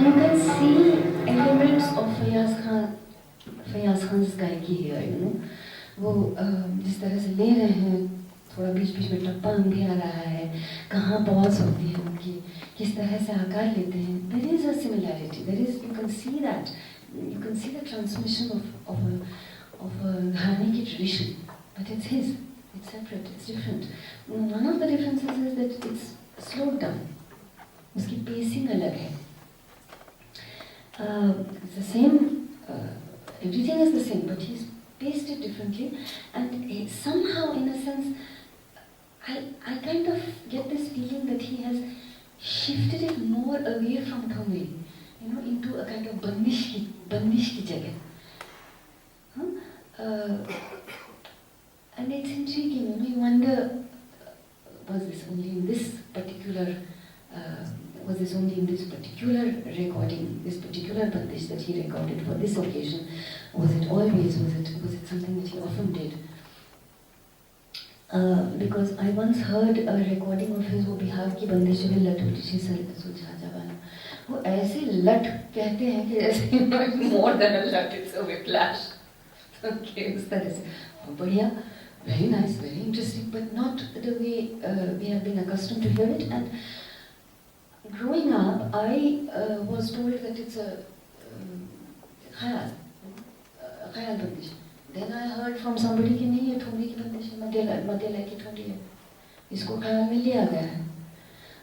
You can see elements of Fayaz Khan गायकी here, you know. वो जिस तरह से ले रहे हैं, थोड़ा बीच बीच में टप्पा भी आ रहा है, कहाँ पॉज होती है उनकी, किस तरह से आकार लेते हैं. There is a similarity. There is, you can see that. You can see the transmission of a घराने की tradition, but it's his. It's separate. It's different. One of the differences is that it's slowed down. उसकी pacing अलग है. It's the same. Everything is the same, but he's paced it differently, and somehow, in a sense, I kind of get this feeling that he has shifted it more away from Thumri, you know, into a kind of bandish ki jagah. And it's intriguing, you know, you wonder, was this only in this particular recording, this particular bandish that he recorded for this occasion? Was it always? Was it something that he often did? Because I once heard a recording of his वो बिहार की बंदिश में लट उठी थी सुलझा जवाना. वो ऐसे लट कहते हैं कि ऐसे more than a lut, it's a whiplash. Okay, उस तरह से बढ़िया, very nice, very interesting, but not the way we have been accustomed to hear it. And growing up, I was told that it's a khayal bandish. Then I heard from somebody कि नहीं ये ठुमरी की बंदिश है, मध्य लय की ठुमरी है, इसको ख्याल में लिया गया है.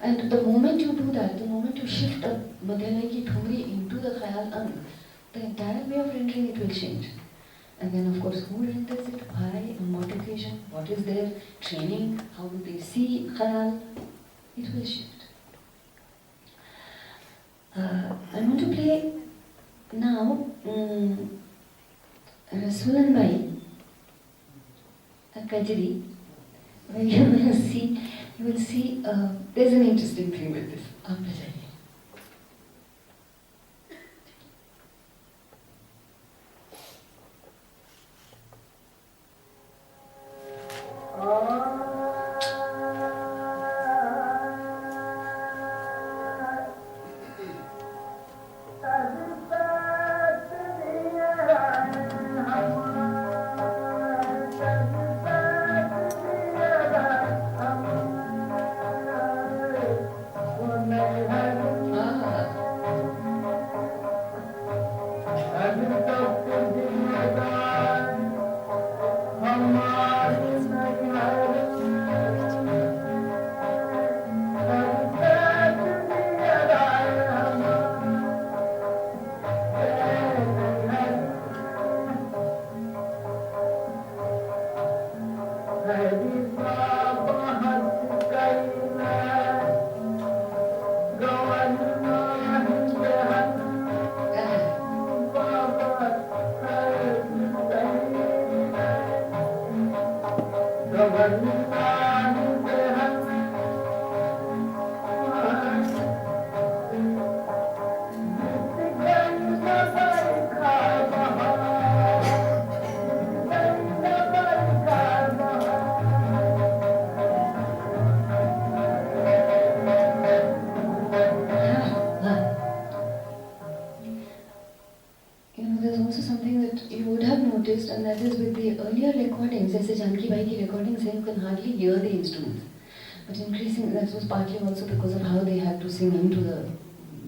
And the moment you do that, the moment you shift a मध्य लय की thumri into the khayal ang, the entire way of rendering it will change. And then of course, who renders it, why, on what occasion, what is their training, how do they see khayal, it will shift. I want to play now Rasulan Bai, a kajri, where you will see there's an interesting thing with this. आप बजाइए. And that is with the earlier recordings, जैसे जानकी बाई की recordings है, you can hardly hear the instruments. But increasing, that was partly also because of how they had to sing into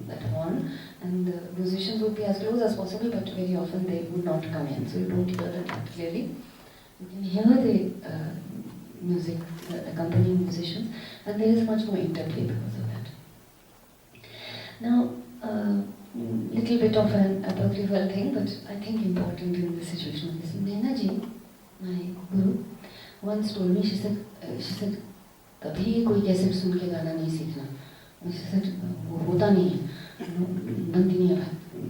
that horn, and the musicians would be as close as possible, but very often they would not come in, so you don't hear that clearly. You can hear the music, the accompanying musicians, and there is much more interplay because of that. Now, little bit of an apocryphal thing, but I think important in this situation. This Naina ji my guru, once told me, she said, कभी कोई cassette सुन के गाना नहीं सीखना. She said, वो होता नहीं है, बनती नहीं है,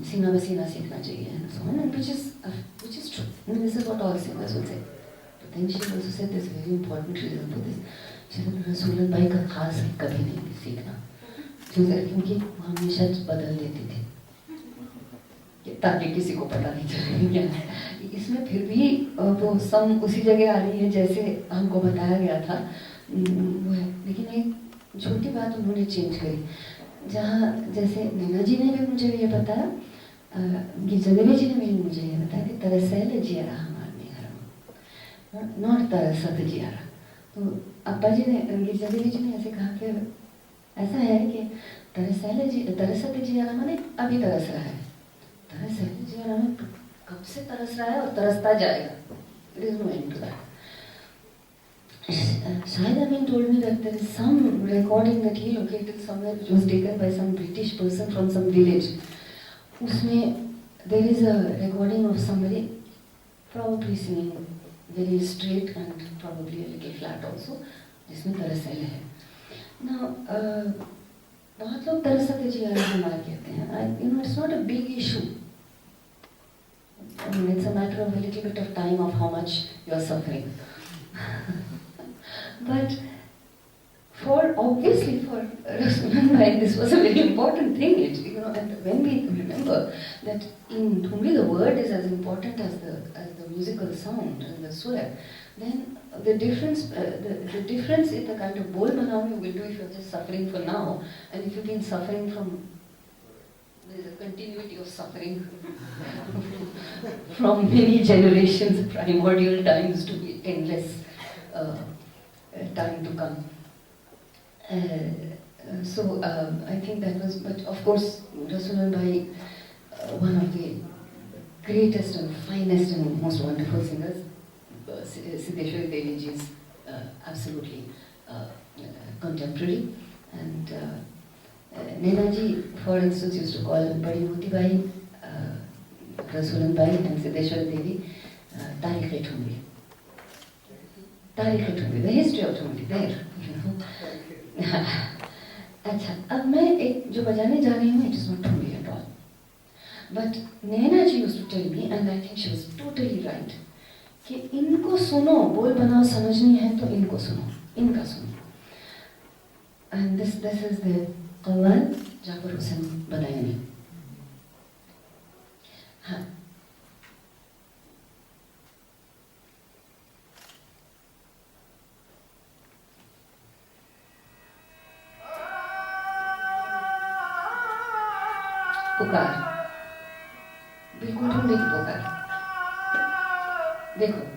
सीना बसीना सीखना चाहिए, and so on, and which is true. I mean, this is what all singers would say. But then she also said there's a very important reason for this. She said, Rasulan भाई का खास कभी नहीं सीखना. She said, क्योंकि वो हमेशा बदल देती थी, ताकि किसी को पता नहीं चले क्या. इसमें फिर भी वो सम उसी जगह आ रही है जैसे हमको बताया गया था, वो है. लेकिन एक छोटी बात उन्होंने चेंज करी, जहाँ जैसे नैना जी ने भी मुझे ये बताया, गिरजा देवी जी ने भी मुझे ये बताया कि तरसैल जियारा हमारे घर में, नॉट तरसत जियारा. तो अब्बा जी ने, गिरजा देवी जी ने ऐसे कहा कि ऐसा है कि तरसत जियारा माने अभी तरस रहा है, तरसैल जियारा में कब से तरस रहा है और तरसता जाएगा. There is no end to that. Shahid Amin told me that there is some recording that he located somewhere which was taken by some British person from some village. Usme there is a recording of somebody probably singing very straight and probably a little flat also, जिसमें तरसैल है. Now, बहुत लोग तरसते जियारा हमारे कहते हैं. You know, it's not a big issue. I mean, it's a matter of a little bit of time of how much you are suffering. But obviously for Rasulan Bhai, this was a very important thing. You know, and when we remember that in Thumri the word is as important as the musical sound and the swear, then the difference in the kind of bol banao you will do if you are just suffering for now, and if you've been suffering from, there is a continuity of suffering from many generations, primordial times to endless time to come. So I think that was, but of course, Rasulan Bhai, one of the greatest and finest and most wonderful singers, Siddheshwari Devi ji is absolutely contemporary. And Naina ji, for instance, used to call Badi Moti Bhai, Rasulan Bhai and Siddheshwari Devi Tarikh-e-Thumri. Tarikh-e-Thumri, the history of Thumri, there, you know. अच्छा, अब मैं एक जो बजाने जा रही हूँ, it is not Thumri at all. But Naina ji used to tell me, and I think she was totally right, कि इनको सुनो, बोल बनाओ समझनी है तो इनको सुनो, इनका सुनो. And this is the Qawwal Jafar Hussain Badayani. हाँ. पुकार, बिल्कुल ढूंढे की पुकार. देखो.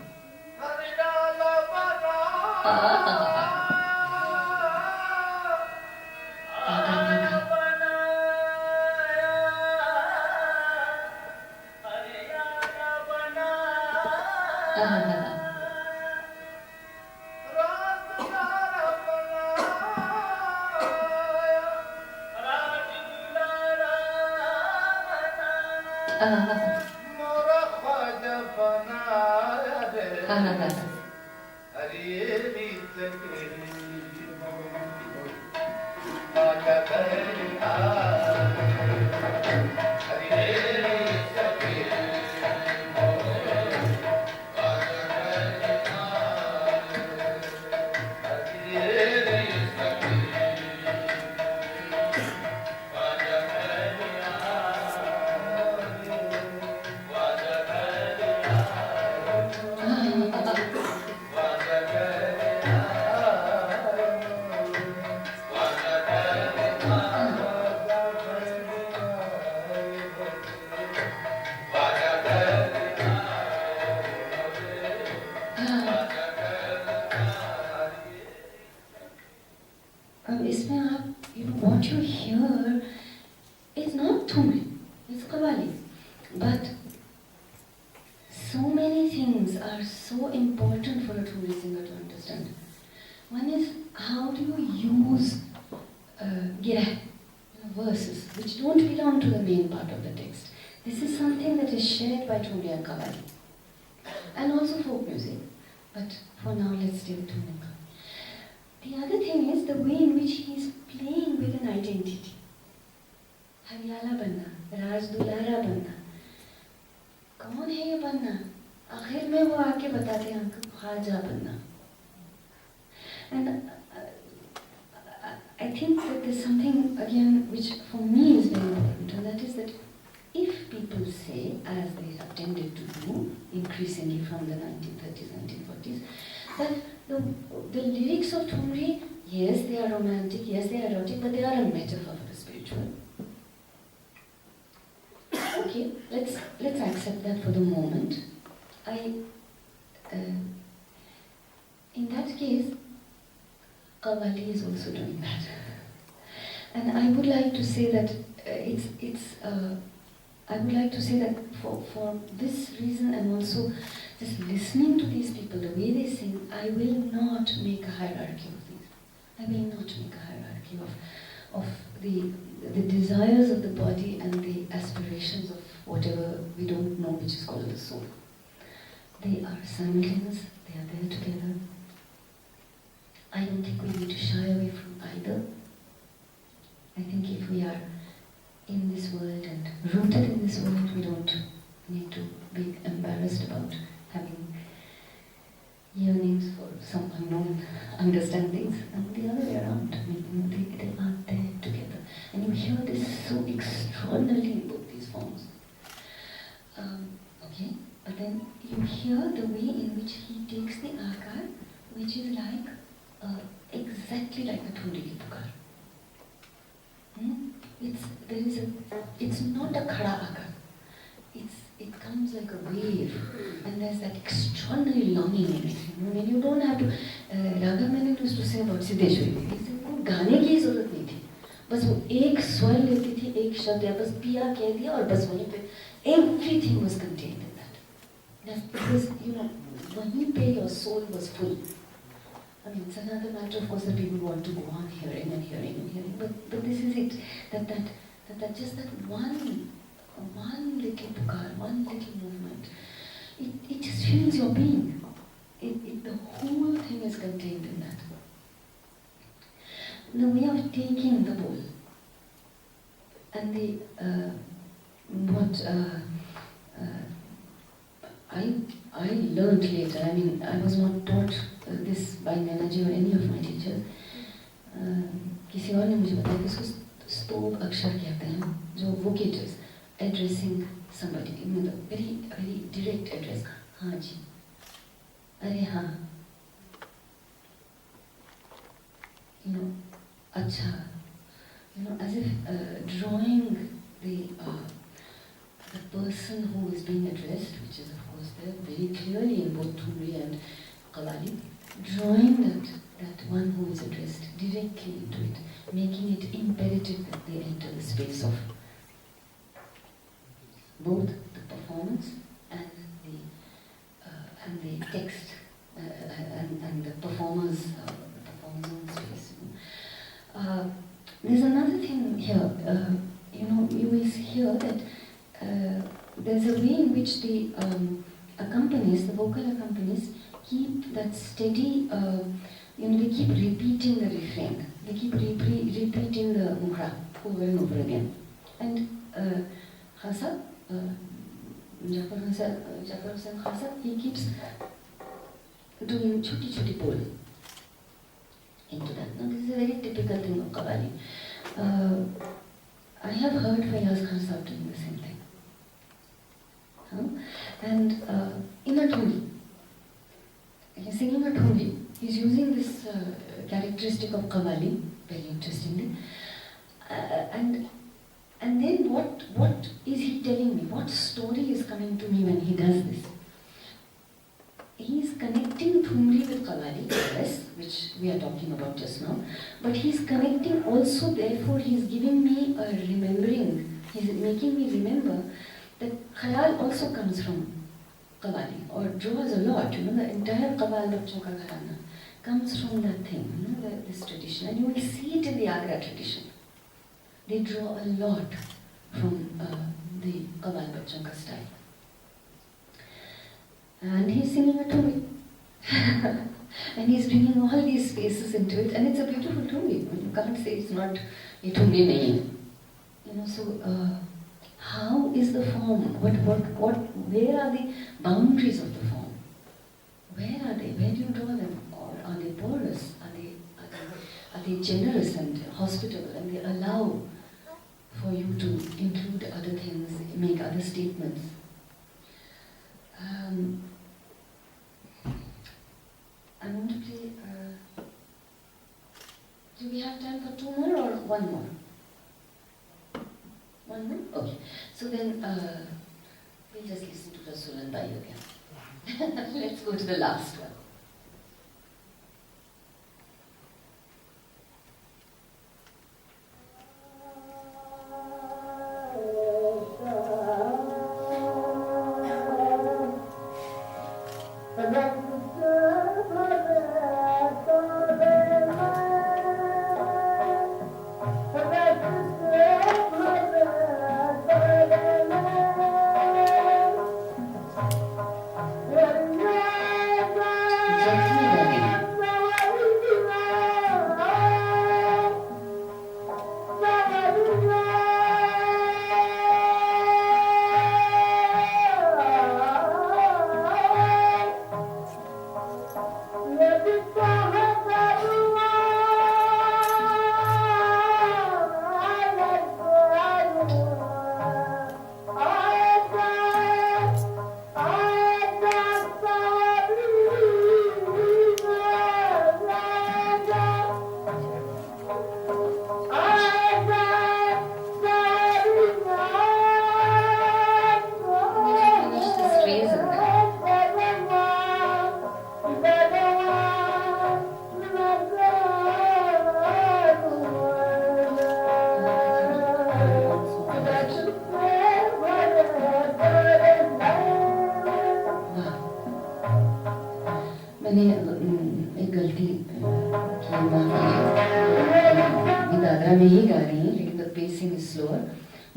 What you hear is not Thumri, it's Qawwali. But so many things are so important for a Thumri singer to understand. One is, how do you use girah, verses, which don't belong to the main part of the text. This is something that is shared by Thumri and Qawwali. And also folk music. But for now, let's stay with Tumika. The other thing is the way in which he is playing with an identity. हरियाला बनना, राज दुलारा बनना, कौन है ये बनना? आखिर में वो आके बताते हैं हमको ख्वाजा बनना. And I think that there's something again which for me is very important, and that is that if people say, as they have tended to do increasingly from the 1930s, 1940s, that the lyrics of Thumri, yes, they are romantic, yes, they are erotic, but they are a metaphor for the spiritual. Okay, let's accept that for the moment. In that case, Qawwali is also doing that. And I would like to say that I would like to say that for this reason, and also just listening to these people, the way they sing, I will not make a hierarchy of these. I will not make a hierarchy of the desires of the body and the aspirations of whatever we don't know, which is called the soul. They are simultaneous, they are there together. I don't think we need to shy away from either. I think if we are in this world and rooted in this world, we don't need to be embarrassed about having yearnings for some unknown understandings, and the other way around. I mean, they are there together. And you hear this so extraordinarily in both these forms. Okay, but then you hear the way in which he takes the akar, which is like exactly like the Thumri ki Pukar. It's not a khada akar. It comes like a wave, and there's that extraordinary longing in it. When you don't have to. Raghav Menon used to say about Siddheshwari. He said, वो गाने की जरूरत नहीं थी. बस वो एक स्वर लेती थी, एक शब्द या बस पिया कह दिया और बस वहीं पे everything was contained in that. That's because वहीं पे your soul was full. I mean, it's another matter, of course, that people want to go on hearing and hearing and hearing. But this is it. That just that one little pukar, one little movement, it just fills your being. The whole thing is contained in that. The way of taking the bowl and I learned later. I mean, I was not taught this by Nanaji or any of my teachers. किसी और ने मुझे बताया कि इसको स्तोभ अक्षर कहते हैं, जो vocators addressing somebody, मतलब very direct address. हाँ जी, अरे हाँ, अच्छा, as if drawing the person who is being addressed, which is of course there very clearly in both Thumri and Qawwali, drawing that one who is addressed directly into it, making it imperative that they enter the space of both the performance and the text and the performer's own space. There's another thing here. You will hear that there's a way in which the vocal accompanists, keep that steady, they keep repeating the refrain. They keep repeating the muhra over and over again. And Khasa, Jafar Hussain Khasa, he keeps doing choti bol into that. Now, this is a very typical thing of Qawwali. I have heard Fayaz Khan Sahib doing the same thing. And in a Thumri, he's singing a Thumri. He's using this characteristic of Qawwali, very interestingly. And then what is he telling me? What story is coming to me when he does this? He's connecting Thumri with Qawwali, yes, which we are talking about just now. But he's connecting also, therefore he's giving me a remembering. He's making me remember that Khayal also comes from Qawwali, or draws a lot. The entire Qawwal Bachon Ka Gharana comes from that thing, this tradition. And you will see it in the Agra tradition. They draw a lot from the Qawwal Bachon Ka style. And he's singing a Thumri. And he's bringing all these spaces into it, and it's a beautiful tool. You can't say it's not a tool. So how is the form? Where are the boundaries of the form? Where are they? Where do you draw them? Or are they porous? Are they generous and hospitable, and they allow for you to include other things, make other statements? I want to play. Do we have time for 2 more or 1 more? 1 more? Okay. So then we'll just listen to Rasul and Bayu again. Let's go to the last one.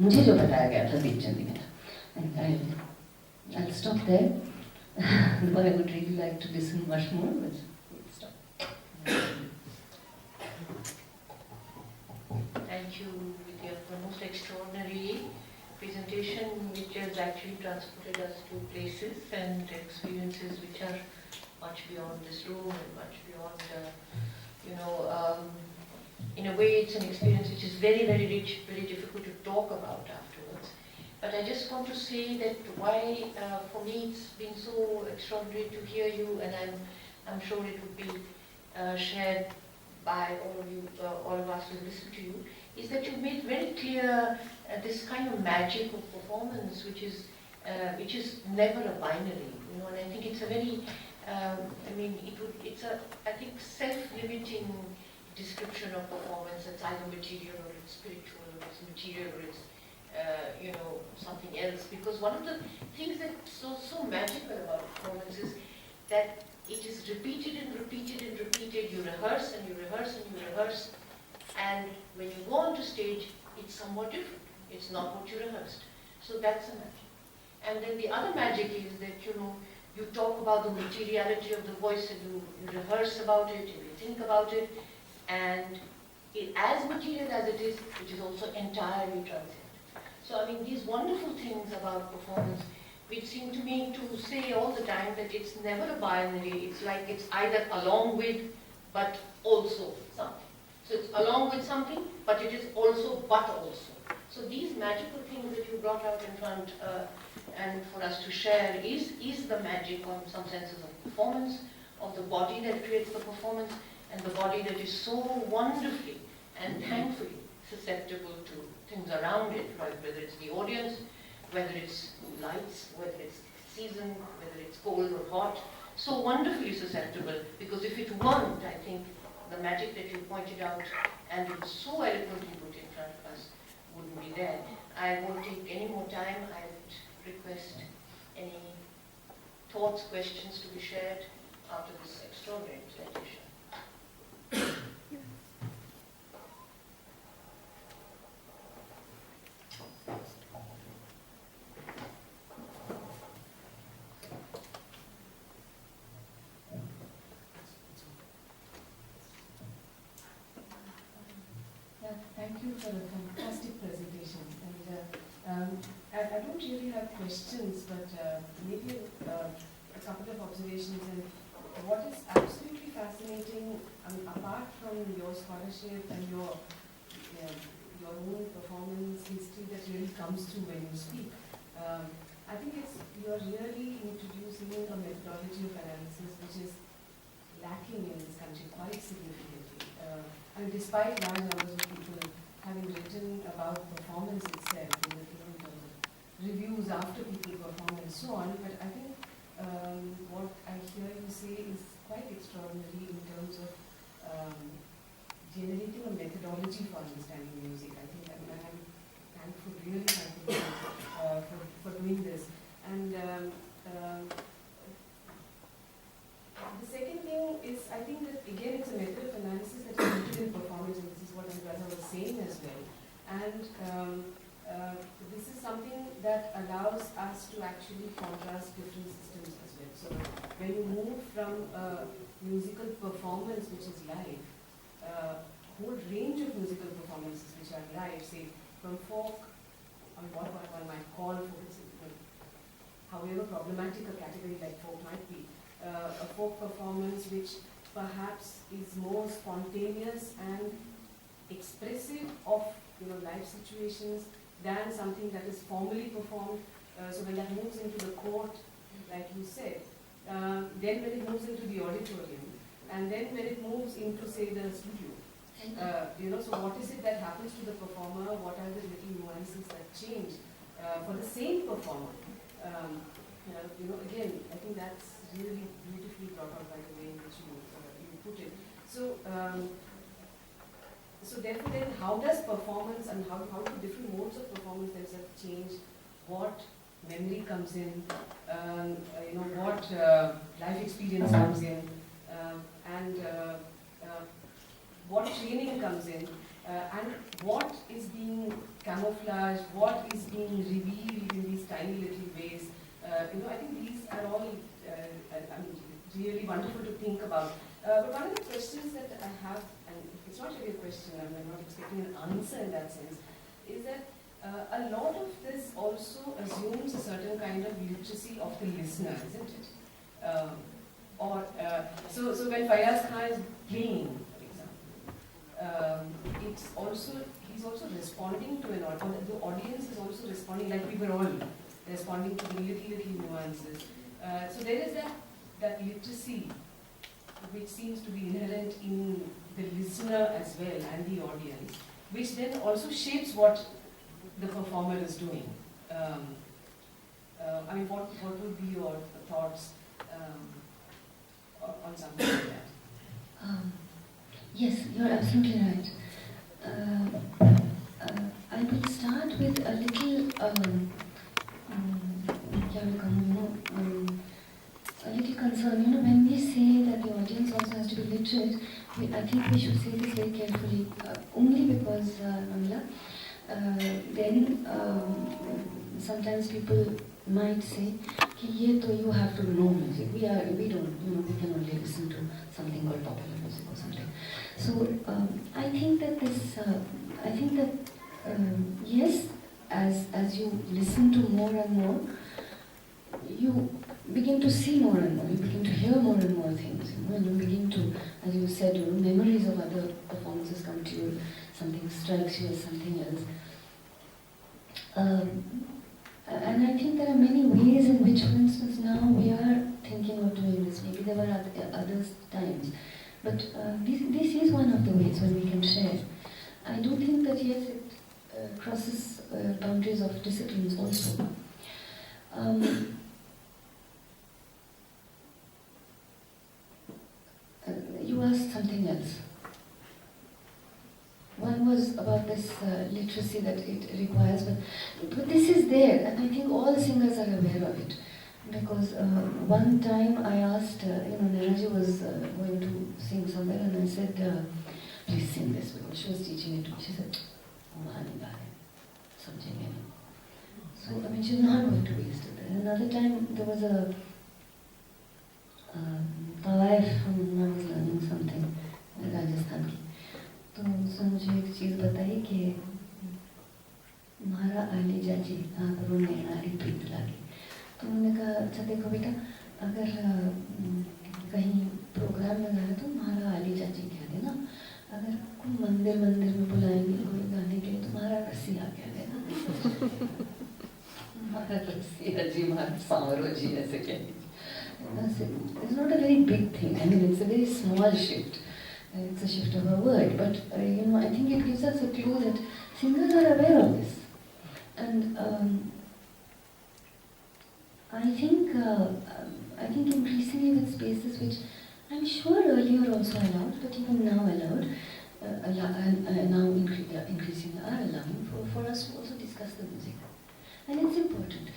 मुझे जो बताया गया था दीपचंद में, and I'll stop there. Though I would really like to listen much more, but we'll stop. Thank you, Vidya, for the most extraordinary presentation, which has actually transported us to places and experiences which are much beyond this room and much beyond, in a way it's an experience which is very, very rich, very difficult to talk about afterwards. But I just want to say that why, for me, it's been so extraordinary to hear you, and I'm sure it would be shared by all of you, all of us who listen to you, is that you've made very clear this kind of magic of performance, which is never a binary, and I think it's a very, it's a, I think, self-limiting description of performance. It's either material or it's spiritual or it's material or it's something else. Because one of the things that's so magical about performance is that it is repeated and repeated and repeated. You rehearse and you rehearse and you rehearse, and when you go onto stage, it's somewhat different. It's not what you rehearsed. So that's the magic. And then the other magic is that you talk about the materiality of the voice and you rehearse about it, you think about it, and as material as it is also entirely transient. So these wonderful things about performance, which seem to me to say all the time that it's never a binary. It's like it's either along with, but also something. So it's along with something, but it is also, but also. So these magical things that you brought out in front and for us to share is the magic on some senses of performance, of the body that creates the performance, and the body that is so wonderfully and thankfully susceptible to things around it, right? Whether it's the audience, whether it's lights, whether it's season, whether it's cold or hot, so wonderfully susceptible, because if it weren't, I think the magic that you pointed out and it was so eloquently put in front of us wouldn't be there. I won't take any more time. I would request any thoughts, questions to be shared after this extraordinary presentation. Thank you for a fantastic presentation. And I don't really have questions, but maybe a couple of observations. And what is absolutely fascinating, apart from your scholarship and your own performance history that really comes through when you speak, I think you're really introducing a methodology of analysis which is lacking in this country quite significantly. And despite large numbers of people having written about performance itself in terms of reviews after people perform and so on, but I think what I hear you say is quite extraordinary in terms of generating a methodology for understanding music. I think I'm thankful, really thankful for doing this. And the second thing is, I think that again it's a method of analysis that is rooted in performance, and this is what Anuradha was saying as well. And this is something that allows us to actually contrast different systems as well. So when you move from a musical performance which is live, a whole range of musical performances which are live, say from folk, on what one might call folk, however problematic a category like folk might be, a folk performance which perhaps is more spontaneous and expressive of life situations than something that is formally performed. So when that moves into the court, like you said, then when it moves into the auditorium, and then when it moves into, say, the studio, so what is it that happens to the performer? What are the little nuances that change for the same performer? Again, I think that's really beautifully brought out by the way in which you put it. So, so therefore, then, how does performance and how do different modes of performance themselves change? What memory comes in? What life experience comes in, and what training comes in, and what is being camouflaged, what is being revealed in these tiny little ways. I think these are all really wonderful to think about. But one of the questions that I have, and it's not really a question, I'm not expecting an answer in that sense, is that a lot of this also assumes a certain kind of literacy of the listener, isn't it? So when Fayaz Khan is playing, for example, he's also responding to an audience. The audience is also responding, like we were all responding to the little nuances. So there is that literacy which seems to be inherent in the listener as well and the audience, which then also shapes what the performer is doing. What would be your thoughts on something like that? Yes, you're absolutely right. I will start with a little, a little concern. When we say that the audience also has to be literate, I think we should say this very carefully. Only because, Amila, then sometimes people might say, you have to know music. We don't, we can only listen to something called popular music or something. So I think that yes, as you listen to more and more, you begin to see more and more, you begin to hear more and more things, and you begin to, as you said, memories of other performances come to you, something strikes you as something else. And I think there are many ways in which, for instance, now we are thinking of doing this. Maybe there were other times. But this is one of the ways when we can share. I do think that, yes, it crosses boundaries of disciplines also. You asked something else. One was about this literacy that it requires, but this is there, and I think all singers are aware of it. Because one time I asked, Nanaji was going to sing somewhere, and I said, please sing this, because she was teaching it to me. She said, oh, honey, something, So, she's not going to waste it. And another time, there was a Tawaif from when I was learning something, Rajasthan ki. So मुझे एक चीज़ बताई कि म्हारा आली जाजी आप रोने नारी प्रीत लागे। तो उन्होंने कहा अच्छा देखो बेटा, अगर कहीं प्रोग्राम में गाया तो म्हारा आली जाजी कह देना, अगर कोई मंदिर में बुलाएंगे कोई गाने के लिए तो म्हारा रसिया कह देना। म्हारा रसिया जी, म्हारा सांवरो जी ऐसे कह दीजिए। It's not a very big thing. I mean, it's a very small shift. It's a shift of a word, but I think it gives us a clue that singers are aware of this, and I think increasingly with spaces which I'm sure earlier also allowed, but even now allowed, now increasingly are allowing for us to also discuss the music, and it's important.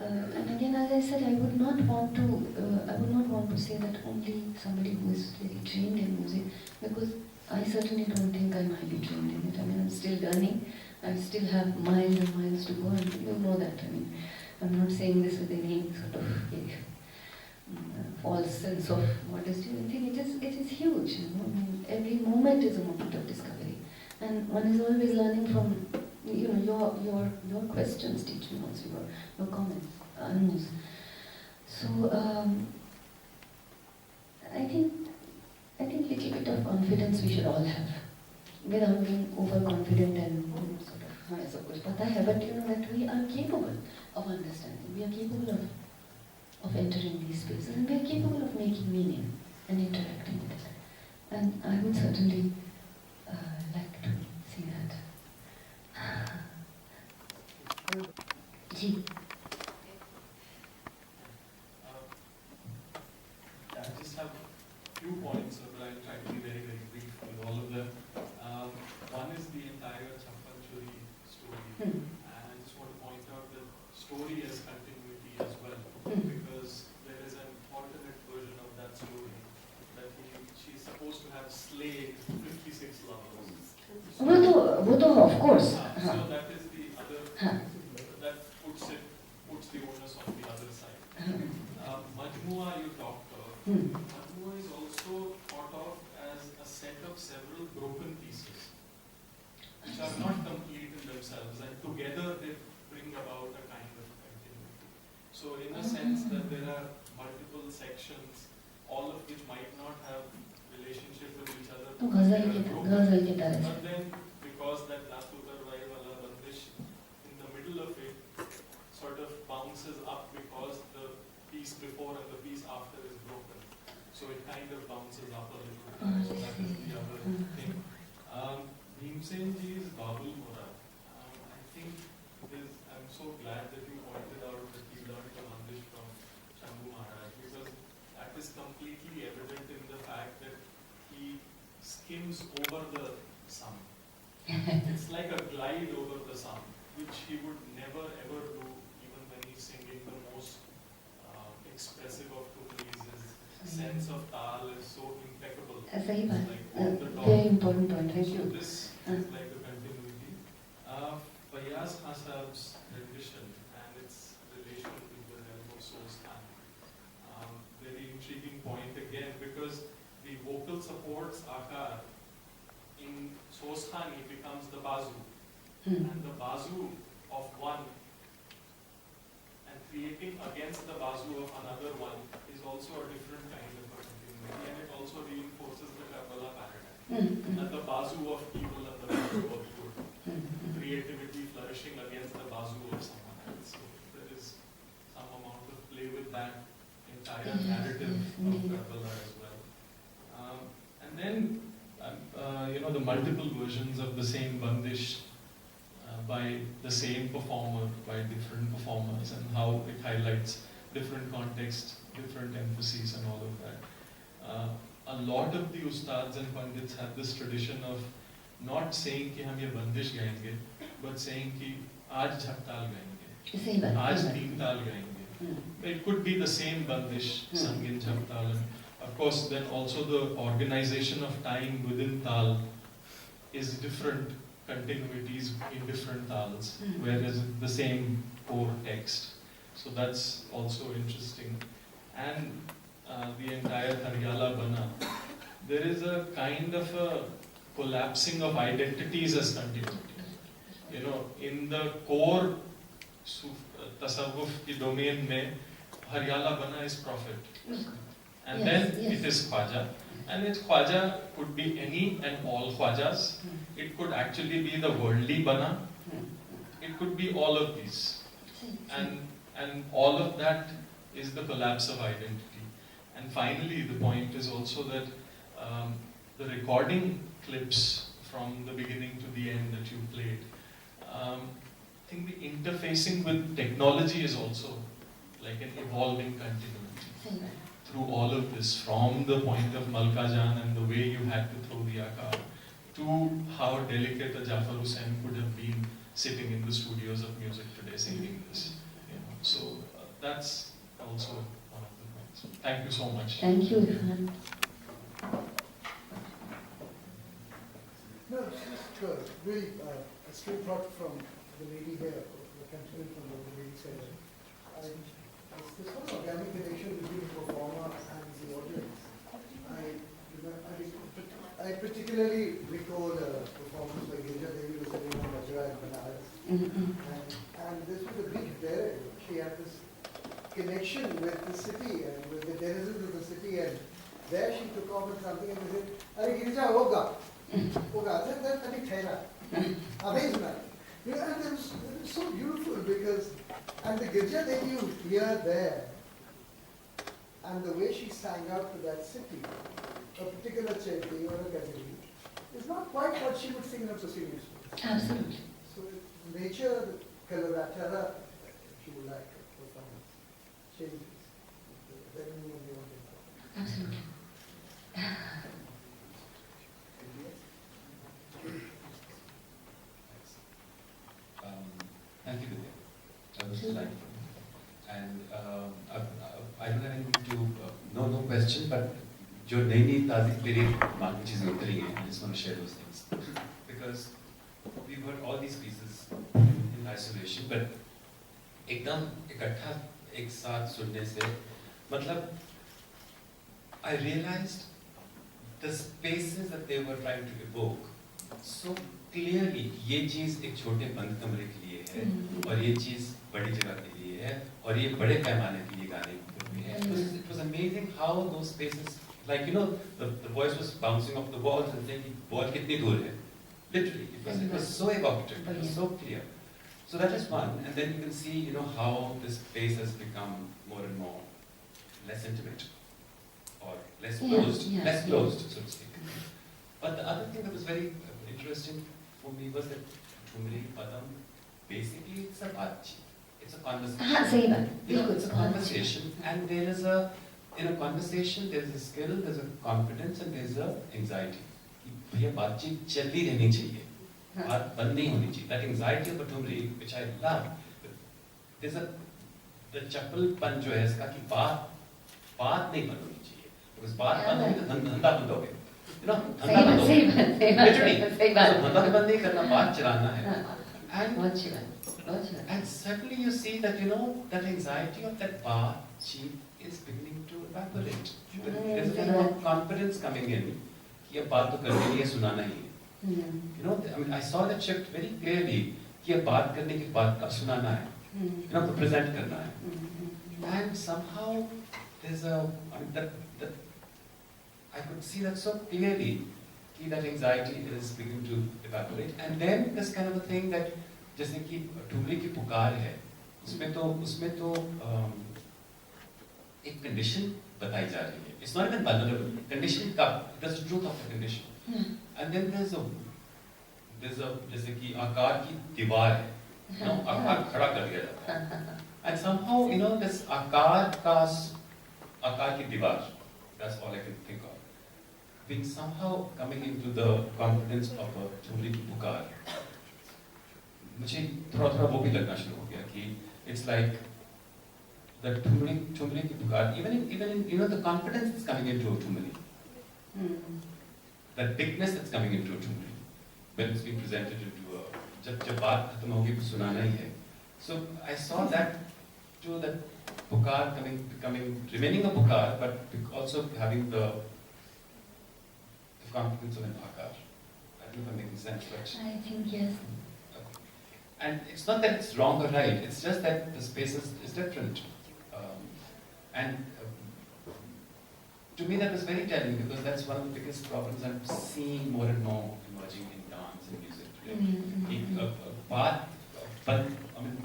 And again, as I said, I would not want to say that only somebody who is very trained in music, because I certainly don't think I'm highly trained in it. I mean, I'm still learning. I still have miles and miles to go, and you know that. I mean, I'm not saying this with any sort of false sense of modesty. I think it is huge. I mean, every moment is a moment of discovery, and one is always learning from your questions. Teach me also your comments, Anu's. So I think little bit of confidence we should all have, without being overconfident and sort of हमें सब कुछ पता है, but that we are capable of understanding, we are capable of entering these spaces, and we are capable of making meaning and interacting with it. And I would certainly like to see that. Ji. I just have a few points, but I'll try to be very, very brief with all of them. One is the entire Chappal Chori story. And I just want to point out that story has continuity as well, because there is an alternate version of that story that she's supposed to have slayed 56 lovers. वो तो of course. So that is the other, that puts the onus on the other side. Majmua you talked of. Majmua is also thought of as a set of several broken pieces, which are not complete in themselves, and together they bring about a kind of continuity. So in a sense that there are multiple sections, all of which might not have relationship with each other, but then because that Nasutar Vai Wala Bandish in the middle of it sort of bounces up because the piece before and the piece after is broken. So it kind of bounces up a little bit. So that is the other thing. Bhimsen ji's Babul Murad. I think I'm so glad that you pointed out that he learned the Bandish from Shambhu Maharaj, because that is completely evident in the fact that he skims over the sum. It's like a glide over the sum, which he would never ever do even when he's singing the most expressive of tunis. His sense of tal is so impeccable. सही बात. Like on the top. Very important point. Thank So you. this is like a continuity. Fayaz Hasab's rendition and its relation with the realm of Sostan. Very intriguing point again, because the vocal supports Akar in Sosthani becomes the bazu. And the bazu of one and creating against the bazu of another one is also a different kind of a continuity, and it also reinforces the Karbala paradigm. That the bazu of evil and the bazu of good. Creativity flourishing against the bazu of someone else. So there is some amount of play with that entire narrative of Karbala as well. And then the multiple versions of the same bandish by the same performer, by different performers, and how it highlights different contexts, different emphases, and all of that. A lot of the ustads and pandits have this tradition of not saying कि हम ये बंदिश गाएंगे, but saying कि आज झपताल गाएंगे, आज तीन ताल गाएंगे. It could be the same bandish sung in Jhaptal. Of course, then also the organization of time within tal is different continuities in different tals, whereas the same core text. So that's also interesting. And the entire Haryala Bana, there is a kind of a collapsing of identities as continuity. You know, in the core tasawwuf ki domain mein, Haryala Bana is prophet. And then it is Khwaja. And its Khwaja could be any and all Khwajas. It could actually be the worldly Bana. It could be all of these. And all of that is the collapse of identity. And finally, the point is also that the recording clips from the beginning to the end that you played, I think the interfacing with technology is also like an evolving continuity through all of this, from the point of Malka Jan and the way you had to throw the akar, to how delicate a Jafar Hussain could have been sitting in the studios of music today singing this. You know, so that's also one of the points. Thank you so much. Thank you, Irfan. No, it's just really a straight thought from the lady here, continuing from what the lady said. This whole organic connection between the performer and the audience. I particularly recall a performance by Vidya Devi was sitting on Mathura and Banaras. And this was a big day. She had this connection with the city and with the denizens of the city, and there she took off with something and they said, "Are Girija hoga." Hoga. I said, "That's a big thera." Amazing. You know, and it was so beautiful because, and the Girija that you hear there, and the way she sang out to that city, a particular Chaiti or a Gazali, is not quite what she would sing in a proceedings. Absolutely. So nature, the coloratura, if you like, performance, changes. The meaning of the audience. Absolutely. Thank you, Vidya. That was delightful. And I don't have anything to, no question, but जो नई नई ताज़ी मेरी दिमाग में चीज़ें उतरी हैं, I just want to share those things. Because we've heard all these pieces in isolation, but एकदम इकट्ठा एक साथ सुनने से, मतलब I realized the spaces that they were trying to evoke so clearly. ये चीज़ एक छोटे बंद कमरे के लिए है, और ये चीज़ बड़ी जगह के लिए है, और ये बड़े पैमाने के लिए गाने के लिए है. It was amazing how those spaces, like you know, the voice was bouncing off the walls and saying, "Ball kitni dur hai?" Literally, it was so evocative, it was so clear. So that is one, and then you can see, you know, how this space has become more and more less intimate, or less closed, so to speak. But the other thing that was very interesting for me was that Thumri Padam, basically it's a baatcheet. It's a conversation. You know, it's a conversation, and there is a, in a conversation, there is a skill, there's a confidence, and there's a anxiety. भैया बातचीत चलती रहनी चाहिए, बात बंद नहीं होनी चाहिए. That anxiety of Thumri, which I love, there's a, the चप्पलपन जो है इसका कि बात नहीं बंद होनी चाहिए, because बात बंद होगी तो धंधा बंद हो गया. You know, धंधा बंद हो गया. Literally, धंधा बंद नहीं करना, बात चलाना है. And suddenly you see that, you know, that anxiety of that bar cheap is beginning to evaporate. There's a kind of confidence coming in. कि अब बात तो करनी ही है, सुनाना ही है. You know, I mean, I saw that shift very clearly. कि अब बात करने की बात का सुनाना है. You know, to present करना है. And somehow there's a, I mean, that I could see that so clearly. कि that anxiety is beginning to evaporate. And then there's kind of a thing that जैसे कि ठुमरी की पुकार है, उसमें तो एक कंडीशन बताई जा रही है. It's not even vulnerable. Condition का, that's the truth of the condition. And then there's a जैसे कि आकार की दीवार है, you know, आकार खड़ा कर दिया जाता है. And somehow, you know, this आकार की दीवार, that's all I can think of, being somehow coming into the confidence of a thumri की पुकार. मुझे थोड़ा वो भी लगना शुरू हो गया कि it's like the ठुमरी की पुकार, even in you know, the confidence that's coming into a thumri, that bigness that's coming into a thumri when it's being presented into a, जब बात खत्म होगी तो सुनाना ही है. So I saw that too, that पुकार becoming remaining a पुकार, but also having the confidence of an आकार. don't know if I'm making sense, but I think yes. and it's not that it's wrong or right, it's just that the space is different. And to me that was very telling, because that's one of the biggest problems I'm seeing more and more emerging in dance and music today. बात I mean,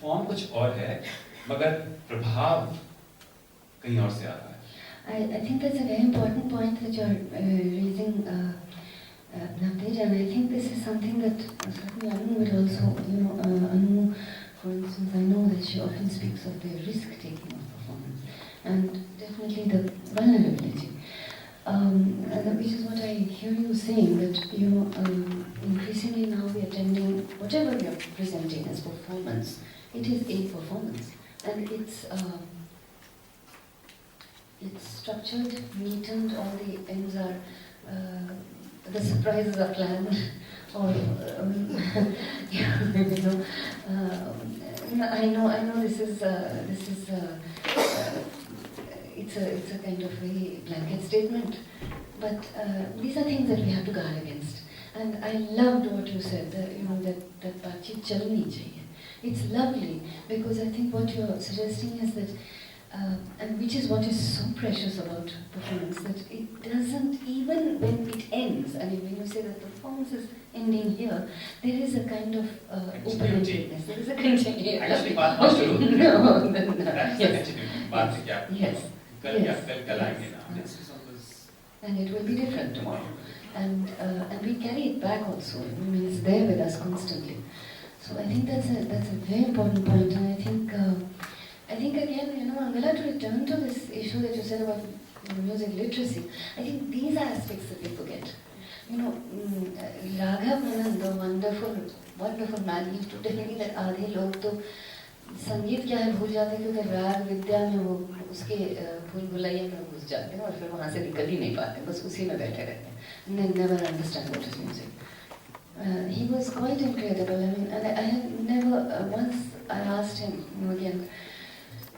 form कुछ और है, मगर प्रभाव कहीं और से आ रहा है. I think that's a very important point that you're raising, Navtej, and I think this is something that certainly Anu would also, Anu, for instance, I know that she often speaks of the risk-taking of performance, and definitely the vulnerability. Which is what I hear you saying, that, increasingly now we are tending, whatever we are presenting as performance, it is a performance, and it's structured, neatened, all the ends are, the surprises are planned, or, I know this is it's a kind of very blanket statement, but these are things that we have to guard against. And I loved what you said, that baatcheet chalni chahiye. It's lovely, because I think what you're suggesting is that, and which is what is so precious about performance, that it doesn't, even when it ends, I mean, when you say that the performance is ending here, there is a kind of open-endedness, there is a continuity. Actually, बात मत करो. No, That's the yes. continuity. बात से क्या? Yes. कल आएंगे ना. This is always. And it will be different tomorrow. And we carry it back also. I mean, it's there with us constantly. So I think that's a very important point. And I think again, Angela, to return to this issue that you said about music literacy, I think these are aspects that we forget. Raghav Manan, the wonderful man, used to tell me that आधे लोग तो संगीत क्या है भूल जाते हैं, क्योंकि राग विद्या में वो उसके भूल भुलैया में घुस जाते हैं और फिर वहाँ से निकल ही नहीं पाते, बस उसी में बैठे रहते हैं. And they never understand what is music. He was quite incredible. I mean, and I had never, once I asked him, again,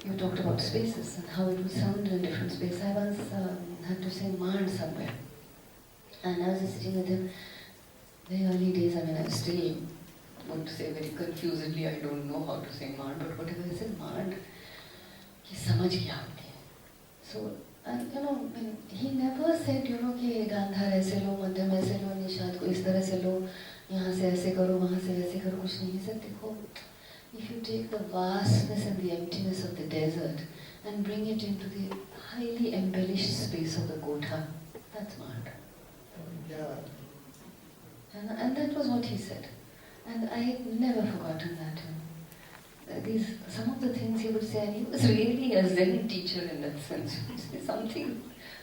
you talked about spaces and how it would sound in different spaces. I once had to sing Maan somewhere. And I was just sitting with him, very early days, I mean, I still want to say very confusedly, I don't know how to sing Maan, but whatever I said, Maan, ki samajh kya hoti hai. So, and he never said, कि गांधार ऐसे लो, मध्यम ऐसे लो, निषाद को इस तरह से लो, यहाँ से ऐसे करो, वहाँ से ऐसे करो, कुछ नहीं. He said, देखो, if you take the vastness and the emptiness of the desert and bring it into the highly embellished space of the kotha, that's Maan. Yeah. And that was what he said. And I had never forgotten that. Some of the things he would say, and he was really a Zen teacher in that sense. He would say something.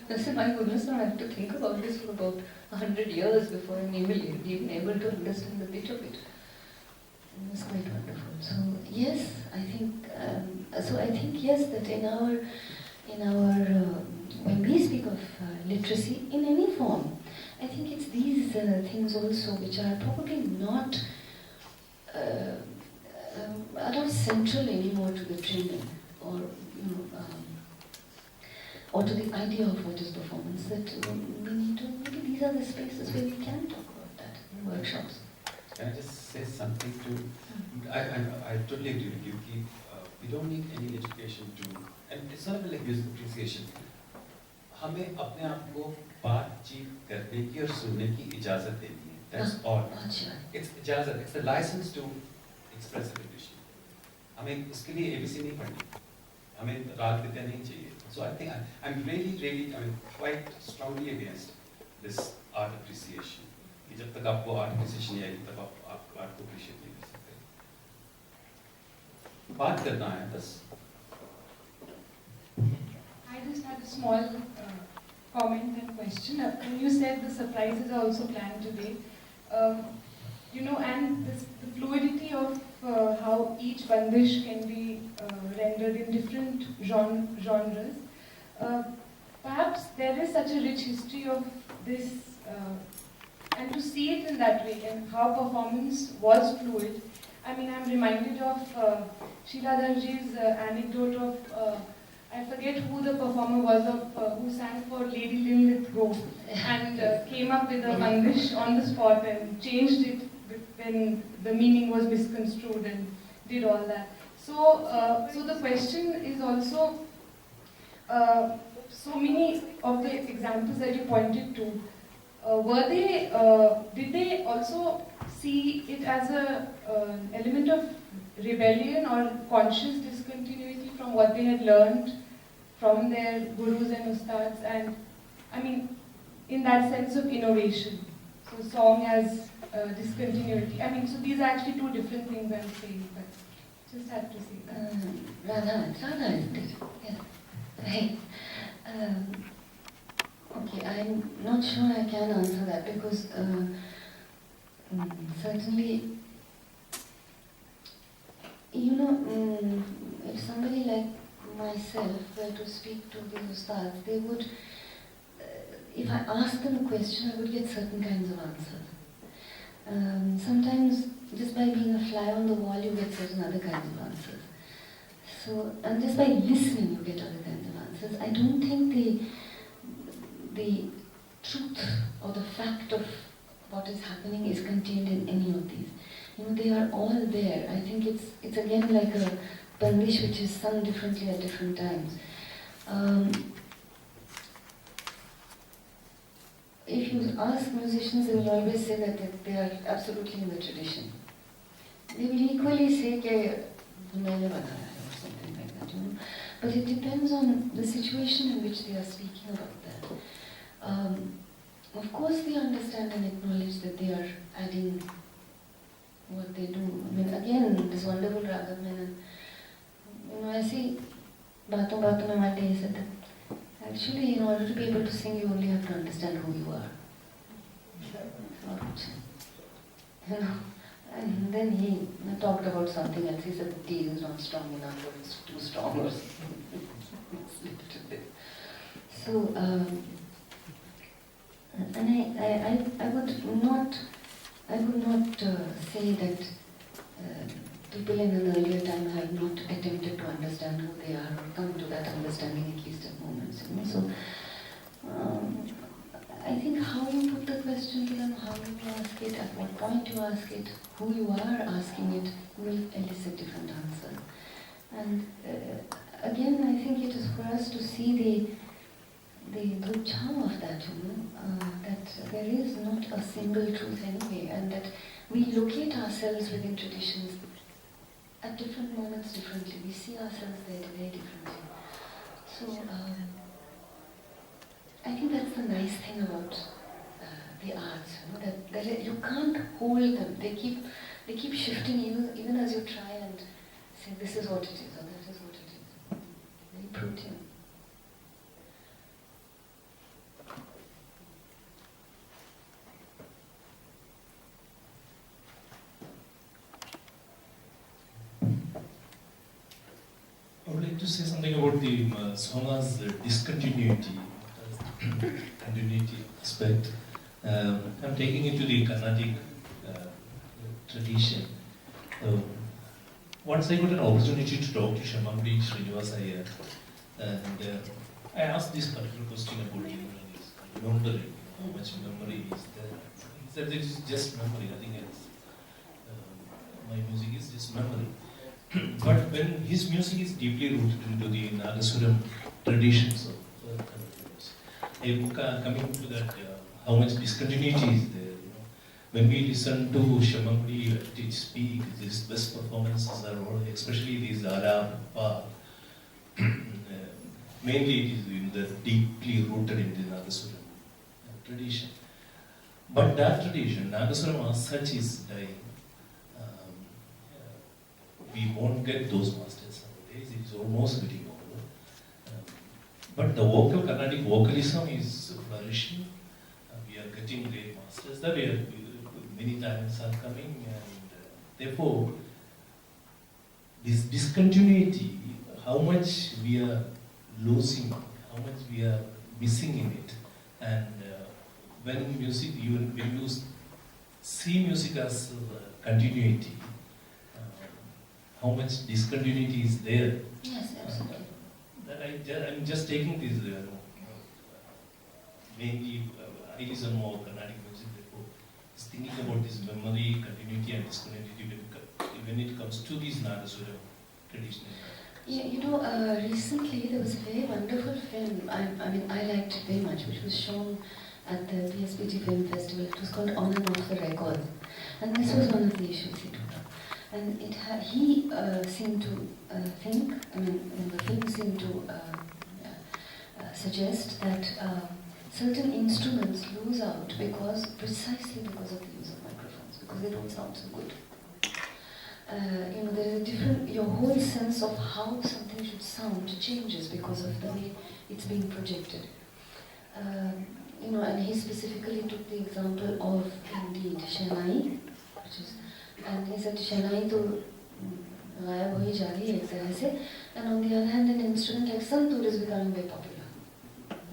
I said, my goodness, now I have to think about this for about 100 years before I'm even able to understand the bit of it. It was quite wonderful. So yes, I think yes, that in our when we speak of literacy in any form, I think it's these things also which are probably not central anymore to the training, or to the idea of what is performance. That we need to, maybe these are the spaces where we can talk about that in workshops. Can I just say something to? I totally agree with you. We don't need any education to, and it's not even like music appreciation. हमें अपने आप को बातचीत करने की और सुनने की इजाजत देनी है. That's all. It's इजाजत. It's the license to express appreciation. हमें उसके लिए ABC नहीं पढ़नी. हमें राग विद्या नहीं चाहिए. So I think I'm really, quite strongly against this art appreciation. कि जब तक आपको art appreciation नहीं आएगी, तब आप art को appreciate नहीं कर सकते. बात करना है बस. I just had a small comment and question. When you said the surprises are also planned today, and the fluidity of how each bandish can be rendered in different genres, perhaps there is such a rich history of this, and to see it in that way, and how performance was fluid. I mean, I'm reminded of Sheila Darji's anecdote of I forget who the performer was who sang for Lady Lilith Go and came up with a bandish on the spot and changed it when the meaning was misconstrued and did all that. So, so the question is also, so many of the examples that you pointed to, did they also see it as an element of rebellion or conscious discontinuity from what they had learned from their gurus and ustads, and I mean, in that sense of innovation? So song as discontinuity. I mean, so these are actually two different things I'm saying, but just had to say that. Radha, isn't it? Yeah. Right. Okay, I'm not sure I can answer that because certainly, you know, if somebody like myself were to speak to these ustads, they would, if I asked them a question, I would get certain kinds of answers. Sometimes just by being a fly on the wall, you get certain other kinds of answers. So, and just by listening, you get other kinds of answers. I don't think the truth or the fact of what is happening is contained in any of these. You know, they are all there. I think it's again like a bandish which is sung differently at different times. If you ask musicians, they will always say that they are absolutely in the tradition. They will equally say that or something like that, you know. But it depends on the situation in which they are speaking about that. Of course, they understand and acknowledge that they are adding what they do. I mean, again, this wonderful Raga Menon. You know, I see Baaton mein one day he said that actually, in order to be able to sing, you only have to understand who you are. You know, and then he talked about something else. He said the tea is not strong enough or it's too strong or something. So, and I would not say that people in an earlier time have not attempted to understand who they are or come to that understanding at least at moments. You know? So I think how you put the question to them, how you ask it, at what point you ask it, who you are asking it, will elicit different answers. And again, I think it is for us to see the charm of that, you know, that there is not a single truth anyway, and that we locate ourselves within traditions at different moments differently. We see ourselves there very differently. So I think that's the nice thing about the arts, you know, that you can't hold them. They keep shifting even as you try and say this is what it is or that is what it is. Very protean. I would like to say something about the Soma's discontinuity, continuity aspect. I'm taking it to the Carnatic tradition. Once I got an opportunity to talk to Shamamdi Srinivas Iyer, and I asked this particular question about remembering, how much memory is there. He said it is just memory, nothing else. My music is just memory. But when his music is deeply rooted into the Nagasuram traditions of I'm coming to that, how much discontinuity is there. You know. When we listen to Shamamdi speak, these best performances are all, especially these Ara, Pa, mainly it is in the deeply rooted in the Nagasuram tradition. But that tradition, Nagasuram as such, is dying. We won't get those masters nowadays, it is almost getting over. But the vocal, Carnatic vocalism is flourishing. We are getting great masters. That many talents are coming, and therefore, this discontinuity, how much we are losing, how much we are missing in it. And when music, when you see music as continuity, how much discontinuity is there. Yes, absolutely. that I'm just taking this mainly idealism or Carnatic music, therefore, is thinking about this memory, continuity and discontinuity when it comes to these Nadaswara traditional. Yeah, you know, recently there was a very wonderful film, I mean, I liked it very much, which was shown at the PSPT Film Festival. It was called On and Off the Record. And this was one of the issues he took up. And he seemed to think, I mean, the film seemed to suggest that certain instruments lose out precisely because of the use of microphones, because they don't sound so good. You know, there is a different, your whole sense of how something should sound changes because of the way it's being projected. You know, and he specifically took the example of, indeed, Shehnai, and he said Shehnai to gayab ho hi ja rahi hai ek tarah se, and on the other hand, an instrument like santoor is becoming very popular.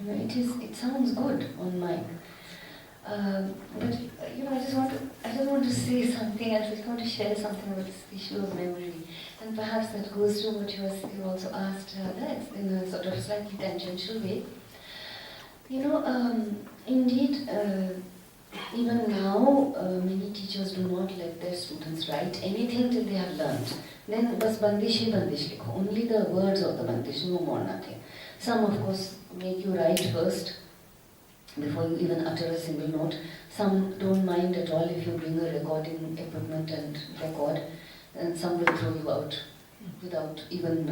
You know, it sounds good on mic. But you know, I just want to say something else. I just want to share something about this issue of memory, and perhaps that goes to what you also asked that in a sort of slightly tangential way. You know, indeed, even now, many teachers do not let their students write anything till they have learned. Then, bas bandish hi bandish likho. Only the words of the bandish, no more nothing. Some, of course, make you write first before you even utter a single note. Some don't mind at all if you bring a recording equipment and record, and some will throw you out without even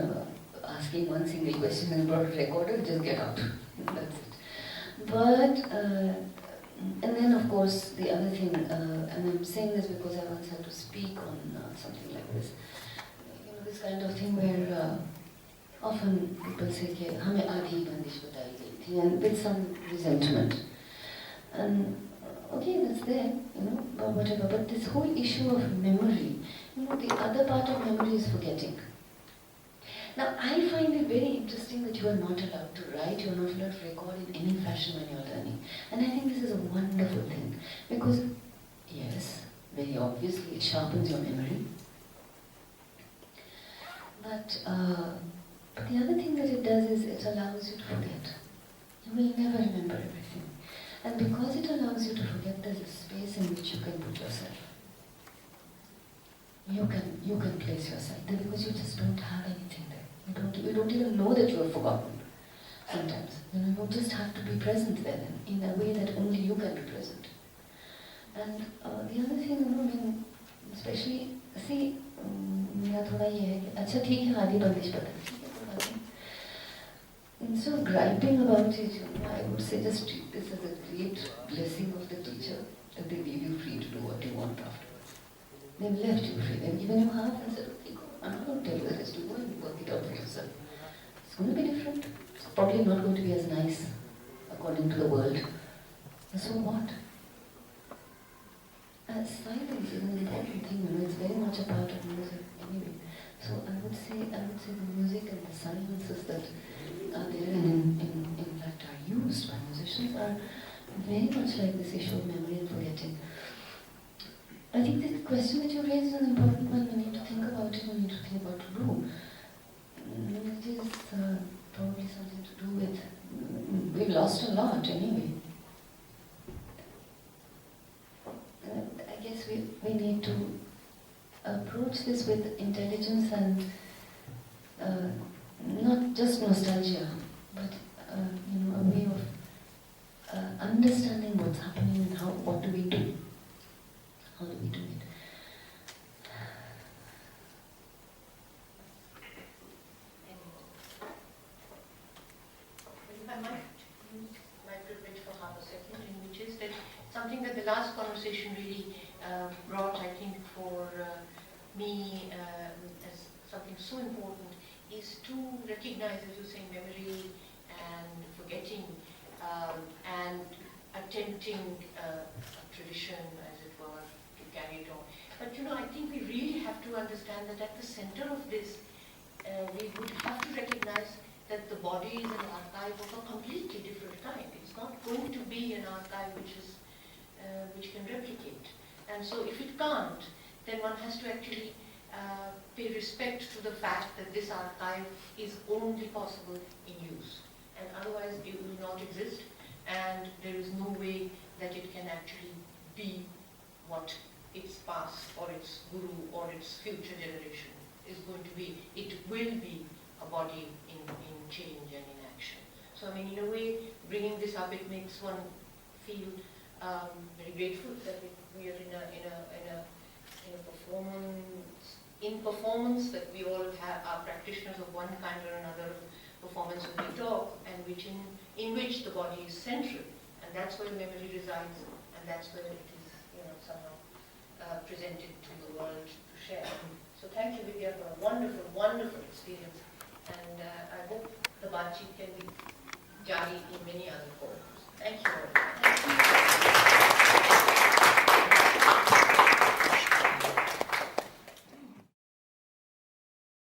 asking one single question and brought a recorder, just get out. That's it. But, and then of course the other thing, and I'm saying this because I once had to speak on something like this, you know, this kind of thing where often people say, "Hame aadhi bandish batai gayi thi," and with some resentment. And okay, that's there, you know, but whatever. But this whole issue of memory, you know, the other part of memory is forgetting. Now, I find it very interesting that you are not allowed to write, you are not allowed to record in any fashion when you are learning. And I think this is a wonderful thing, because, yes, very obviously it sharpens your memory. But the other thing that it does is it allows you to forget. You will never remember everything. And because it allows you to forget, there's a space in which you can put yourself. You can place yourself there because you just don't have anything there. You don't even know that you have forgotten sometimes. You know, you just have to be present there in a way that only you can be present. And the other thing, you know, I mean, especially, see, मेरा थोड़ा ये है कि अच्छा ठीक है आधी बंदिश पता है. Instead of griping about it, you know, I would say just treat this as a great blessing of the teacher that they leave you free to do what you want after. They've left you free. They've given you half and said, okay, go. I'm not going to tell you the rest. You go and work it out for yourself. It's going to be different. It's probably not going to be as nice according to the world. So what? Silence is an important thing. You know, it's very much a part of music anyway. So I would say the music and the silences that are there and in fact are used by musicians are very much like this issue of memory and forgetting. I think the question that you raised is an important one. We need to think about it, we need to think what to do. It is probably something to do with, we've lost a lot anyway. I guess we need to approach this with intelligence and not just nostalgia, but you know, a way of understanding what's happening and what do we do. How do we do it? If I might use my privilege for half a second, which is that something that the last conversation really brought, I think, for me as something so important, is to recognize, as you say, memory and forgetting and attempting a tradition, as it were, to carry it on. But you know, I think we really have to understand that at the center of this, we would have to recognize that the body is an archive of a completely different kind. It's not going to be an archive which can replicate. And so if it can't, then one has to actually pay respect to the fact that this archive is only possible in use, and otherwise it will not exist, and there is no way that it can actually be what its past or its guru or its future generation is going to be. It will be a body in change and in action. So I mean, in a way, bringing this up, it makes one feel very grateful that we are in a performance that we all are practitioners of one kind or another of performance when we talk, and in which the body is central, and that's where memory resides, and that's where it is somehow presented to the world to share. So thank you, Vidya, for a wonderful, wonderful experience, and I hope the Bachi can be jari in many other forms. Thank you all. Thank you.